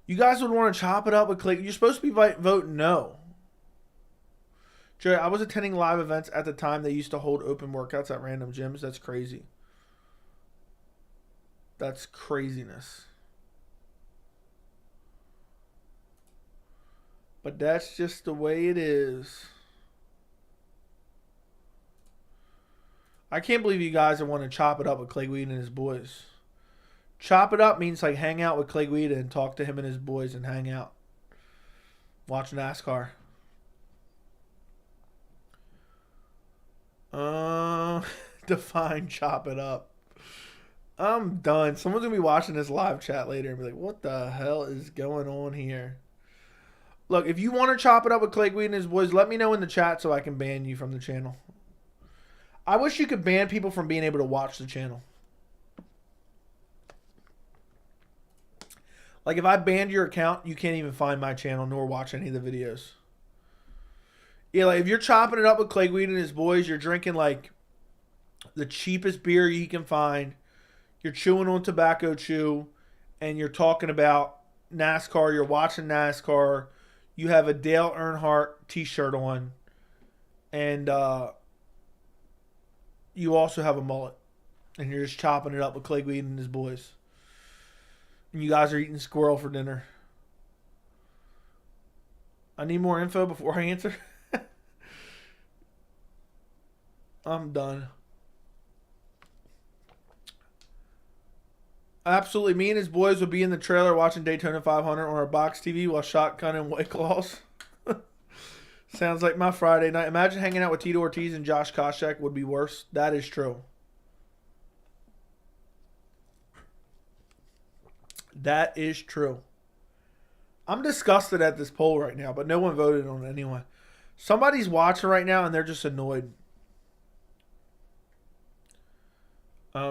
You guys would want to chop it up with Clay. You're supposed to be voting no. Jerry, I was attending live events at the time they used to hold open workouts at random gyms. That's crazy. That's craziness. But that's just the way it is. I can't believe you guys want to chop it up with Clay Guida and his boys. Chop it up means like hang out with Clay Guida and talk to him and his boys and hang out. Watch NASCAR. Define chop it up. I'm done. Someone's going to be watching this live chat later and be like, what the hell is going on here? Look, if you want to chop it up with Clay Guida and his boys, let me know in the chat so I can ban you from the channel. I wish you could ban people from being able to watch the channel. Like, if I banned your account, you can't even find my channel nor watch any of the videos. Yeah, like, if you're chopping it up with Clay Guida and his boys, you're drinking, like, the cheapest beer you can find. You're chewing on tobacco chew, and you're talking about NASCAR. You're watching NASCAR. You have a Dale Earnhardt t-shirt on, and you also have a mullet, and you're just chopping it up with Clay Guida and his boys. And you guys are eating squirrel for dinner. I need more info before I answer. I'm done. Absolutely. Me and his boys would be in the trailer watching Daytona 500 on our box TV while shotgun and White Claws. Sounds like my Friday night. Imagine hanging out with Tito Ortiz and Josh Koscheck would be worse. That is true. That is true. I'm disgusted at this poll right now, but no one voted on it anyway. Somebody's watching right now and they're just annoyed.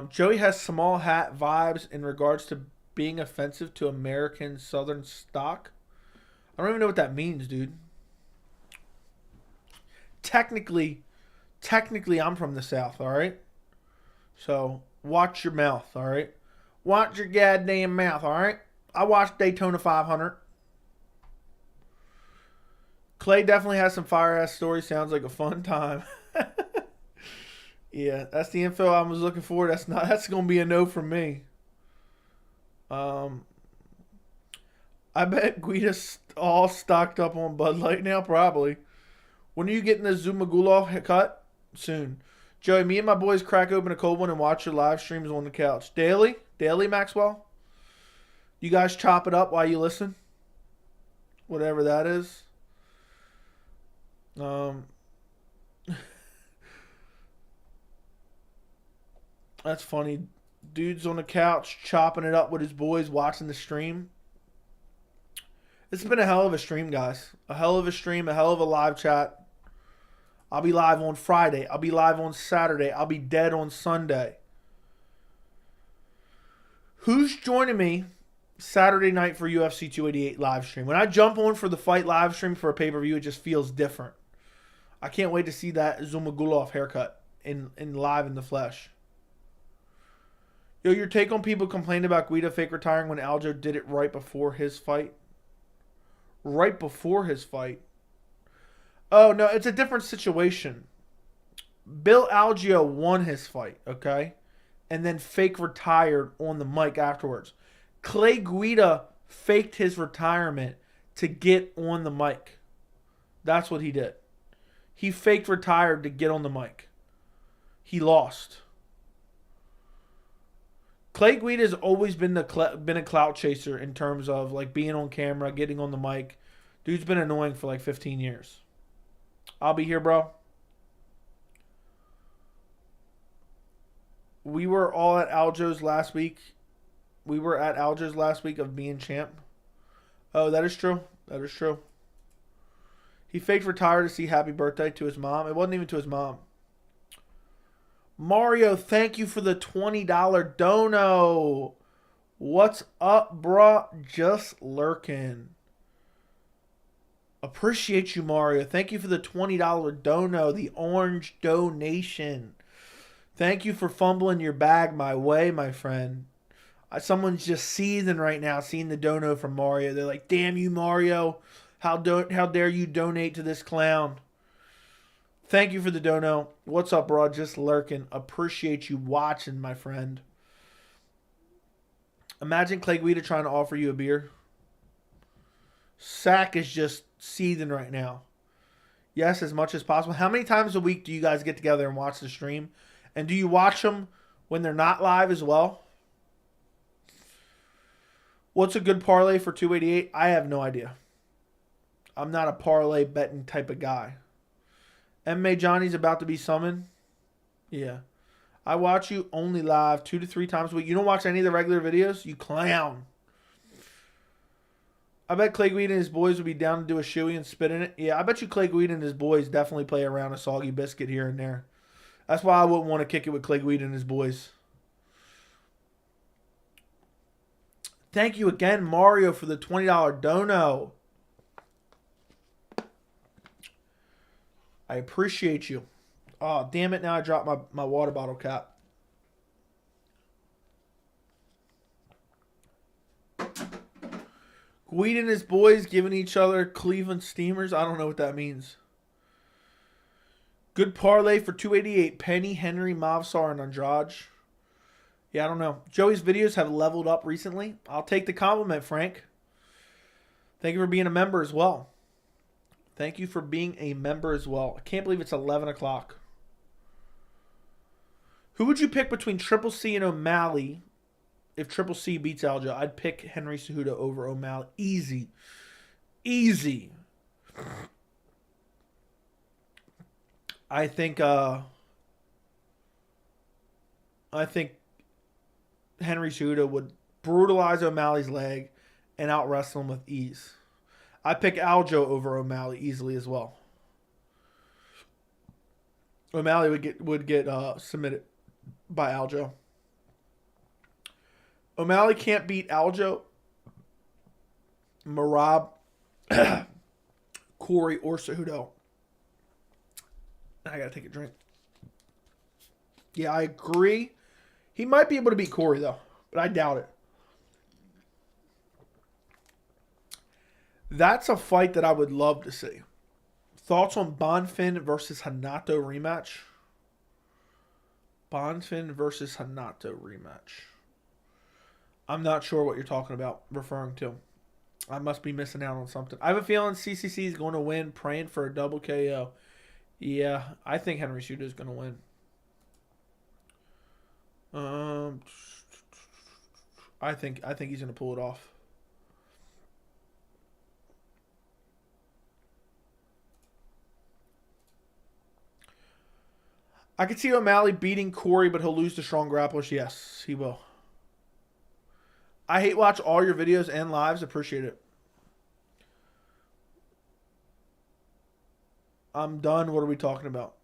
Joey has small hat vibes in regards to being offensive to American Southern stock. I don't even know what that means, dude. Technically, I'm from the South, all right? So, watch your mouth, all right? Watch your goddamn mouth, all right? I watched Daytona 500. Clay definitely has some fire-ass stories. Sounds like a fun time. Yeah, that's the info I was looking for. That's going to be a no from me. I bet Guida's all stocked up on Bud Light now, probably. When are you getting the Zumagulov cut? Soon. Joey, me and my boys crack open a cold one and watch your live streams on the couch. Daily, Maxwell? You guys chop it up while you listen? Whatever that is. That's funny. Dude's on the couch chopping it up with his boys watching the stream. It's been a hell of a stream, guys. A hell of a stream, a hell of a live chat. I'll be live on Friday. I'll be live on Saturday. I'll be dead on Sunday. Who's joining me Saturday night for UFC 288 live stream? When I jump on for the fight live stream for a pay-per-view, it just feels different. I can't wait to see that Zumagulov haircut in live in the flesh. Yo, your take on people complaining about Guida fake retiring when Aljo did it right before his fight? Right before his fight? Oh, no, it's a different situation. Bill Algeo won his fight, okay? And then fake retired on the mic afterwards. Clay Guida faked his retirement to get on the mic. That's what he did. He faked retired to get on the mic. He lost. Clay Guida has always been a clout chaser in terms of like being on camera, getting on the mic. Dude's been annoying for like 15 years. I'll be here, bro. We were all at Aljo's last week. We were at Aljo's last week of being champ. Oh, that is true. That is true. He faked retired to see happy birthday to his mom. It wasn't even to his mom. Mario, thank you for the $20 dono. What's up, bruh? Just lurking. Appreciate you, Mario. Thank you for the $20 dono, the orange donation. Thank you for fumbling your bag my way, my friend. Someone's just seething right now seeing the dono from Mario. They're like, damn you, Mario. How dare you donate to this clown? Thank you for the dono. What's up, bro? Just lurking. Appreciate you watching, my friend. Imagine Clay Guida trying to offer you a beer. Sack is just seething right now. Yes, as much as possible. How many times a week do you guys get together and watch the stream? And do you watch them when they're not live as well? What's a good parlay for 288? I have no idea. I'm not a parlay betting type of guy. MMA Johnny's about to be summoned. Yeah. I watch you only live 2 to 3 times a week. You don't watch any of the regular videos? You clown. I bet Clay Guida and his boys would be down to do a shoey and spit in it. Yeah, I bet you Clay Guida and his boys definitely play around a soggy biscuit here and there. That's why I wouldn't want to kick it with Clay Guida and his boys. Thank you again, Mario, for the $20 dono. I appreciate you. Oh, damn it. Now I dropped my water bottle cap. Guida and his boys giving each other Cleveland Steamers. I don't know what that means. Good parlay for 288. Penny, Henry, Mavsar, and Andrade. Yeah, I don't know. Joey's videos have leveled up recently. I'll take the compliment, Frank. Thank you for being a member as well. Thank you for being a member as well. I can't believe it's 11 o'clock. Who would you pick between Triple C and O'Malley if Triple C beats Aljo? I'd pick Henry Cejudo over O'Malley. Easy. Easy. I think Henry Cejudo would brutalize O'Malley's leg and out wrestle him with ease. I pick Aljo over O'Malley easily as well. O'Malley would get submitted by Aljo. O'Malley can't beat Aljo, Merab, Corey, or Cejudo. I gotta take a drink. Yeah, I agree. He might be able to beat Corey though, but I doubt it. That's a fight that I would love to see. Thoughts on Bonfim versus Hanato rematch? Bonfim versus Hanato rematch. I'm not sure what you're talking about, referring to. I must be missing out on something. I have a feeling CCC is going to win, praying for a double KO. Yeah, I think Henry Cejudo is going to win. I think he's going to pull it off. I could see O'Malley beating Corey, but he'll lose to strong grapplers. Yes, he will. I hate watch all your videos and lives. Appreciate it. I'm done. What are we talking about?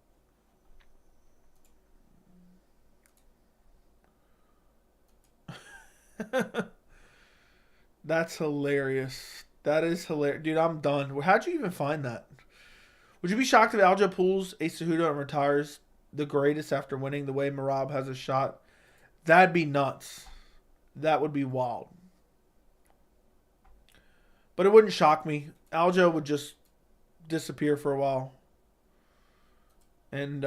That's hilarious. That is hilarious. Dude, I'm done. How'd you even find that? Would you be shocked if Aljo pulls a Cejudo and retires the greatest after winning the way Merab has a shot? That'd be nuts. That would be wild. But it wouldn't shock me. Aljo would just disappear for a while. And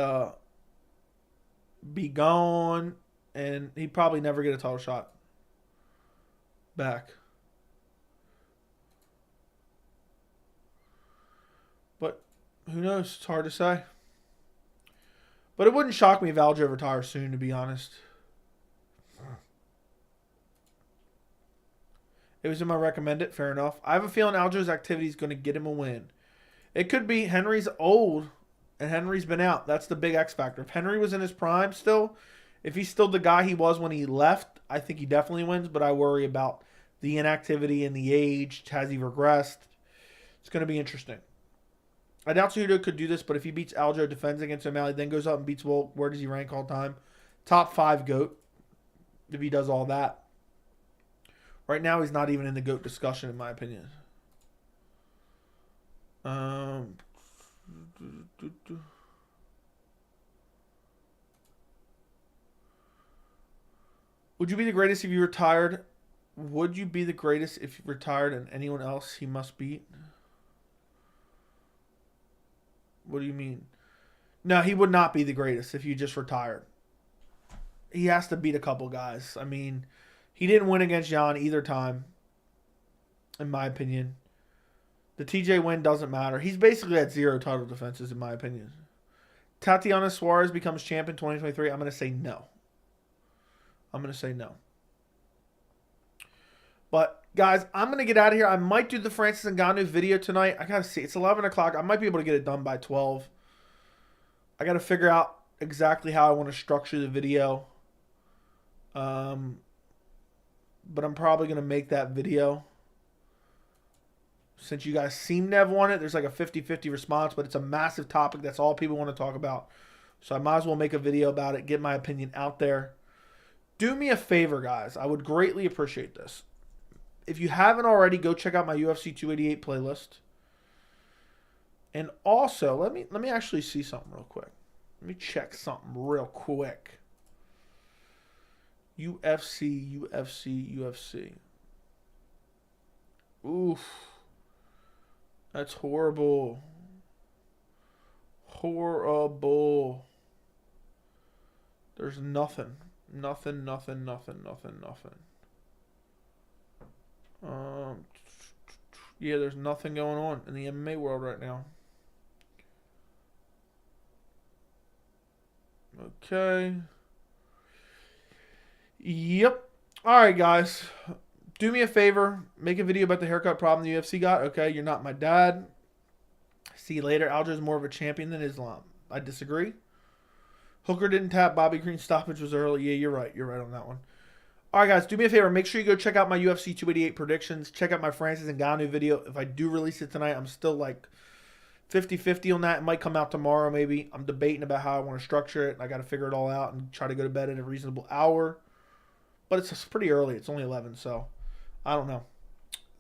be gone. And he'd probably never get a title shot back. But who knows? It's hard to say. But it wouldn't shock me if Aljo retires soon, to be honest. It was in my recommended. Fair enough. I have a feeling Aljo's activity is going to get him a win. It could be Henry's old and Henry's been out. That's the big X factor. If Henry was in his prime still, if he's still the guy he was when he left, I think he definitely wins. But I worry about the inactivity and the age. Has he regressed? It's going to be interesting. I doubt Cejudo could do this, but if he beats Aljo, defends against O'Malley, then goes up and beats Wolk, where does he rank all time? Top 5 GOAT, if he does all that. Right now, he's not even in the GOAT discussion, in my opinion. Would you be the greatest if you retired? Would you be the greatest if you retired and anyone else he must beat? What do you mean? No, he would not be the greatest if you just retired. He has to beat a couple guys. I mean, he didn't win against Jan either time, in my opinion. The TJ win doesn't matter. He's basically at 0 title defenses, in my opinion. Tatiana Suarez becomes champion 2023. I'm going to say no. I'm going to say no. But, guys, I'm going to get out of here. I might do the Francis Ngannou video tonight. I got to see. It's 11 o'clock. I might be able to get it done by 12. I got to figure out exactly how I want to structure the video. But I'm probably going to make that video. Since you guys seem to have won it, there's like a 50-50 response, but it's a massive topic. That's all people want to talk about. So I might as well make a video about it, get my opinion out there. Do me a favor, guys. I would greatly appreciate this. If you haven't already, go check out my UFC 288 playlist. And also, let me actually see something real quick. Let me check something real quick. UFC. Oof. That's horrible. Horrible. There's nothing. Nothing. Yeah, there's nothing going on in the MMA world right now. Okay. Yep. Alright, guys. Do me a favor. Make a video about the haircut problem the UFC got. Okay, you're not my dad. See you later. Aljo's more of a champion than Islam. I disagree. Hooker didn't tap. Bobby Green's stoppage was early. Yeah, you're right. You're right on that one. All right, guys, do me a favor. Make sure you go check out my UFC 288 predictions. Check out my Francis Ngannou video. If I do release it tonight, I'm still like 50-50 on that. It might come out tomorrow maybe. I'm debating about how I want to structure it. I got to figure it all out and try to go to bed at a reasonable hour. But it's pretty early. It's only 11, so I don't know.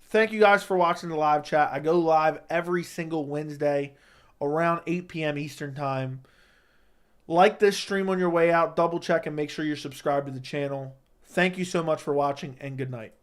Thank you guys for watching the live chat. I go live every single Wednesday around 8 p.m. Eastern time. Like this stream on your way out. Double check and make sure you're subscribed to the channel. Thank you so much for watching, and good night.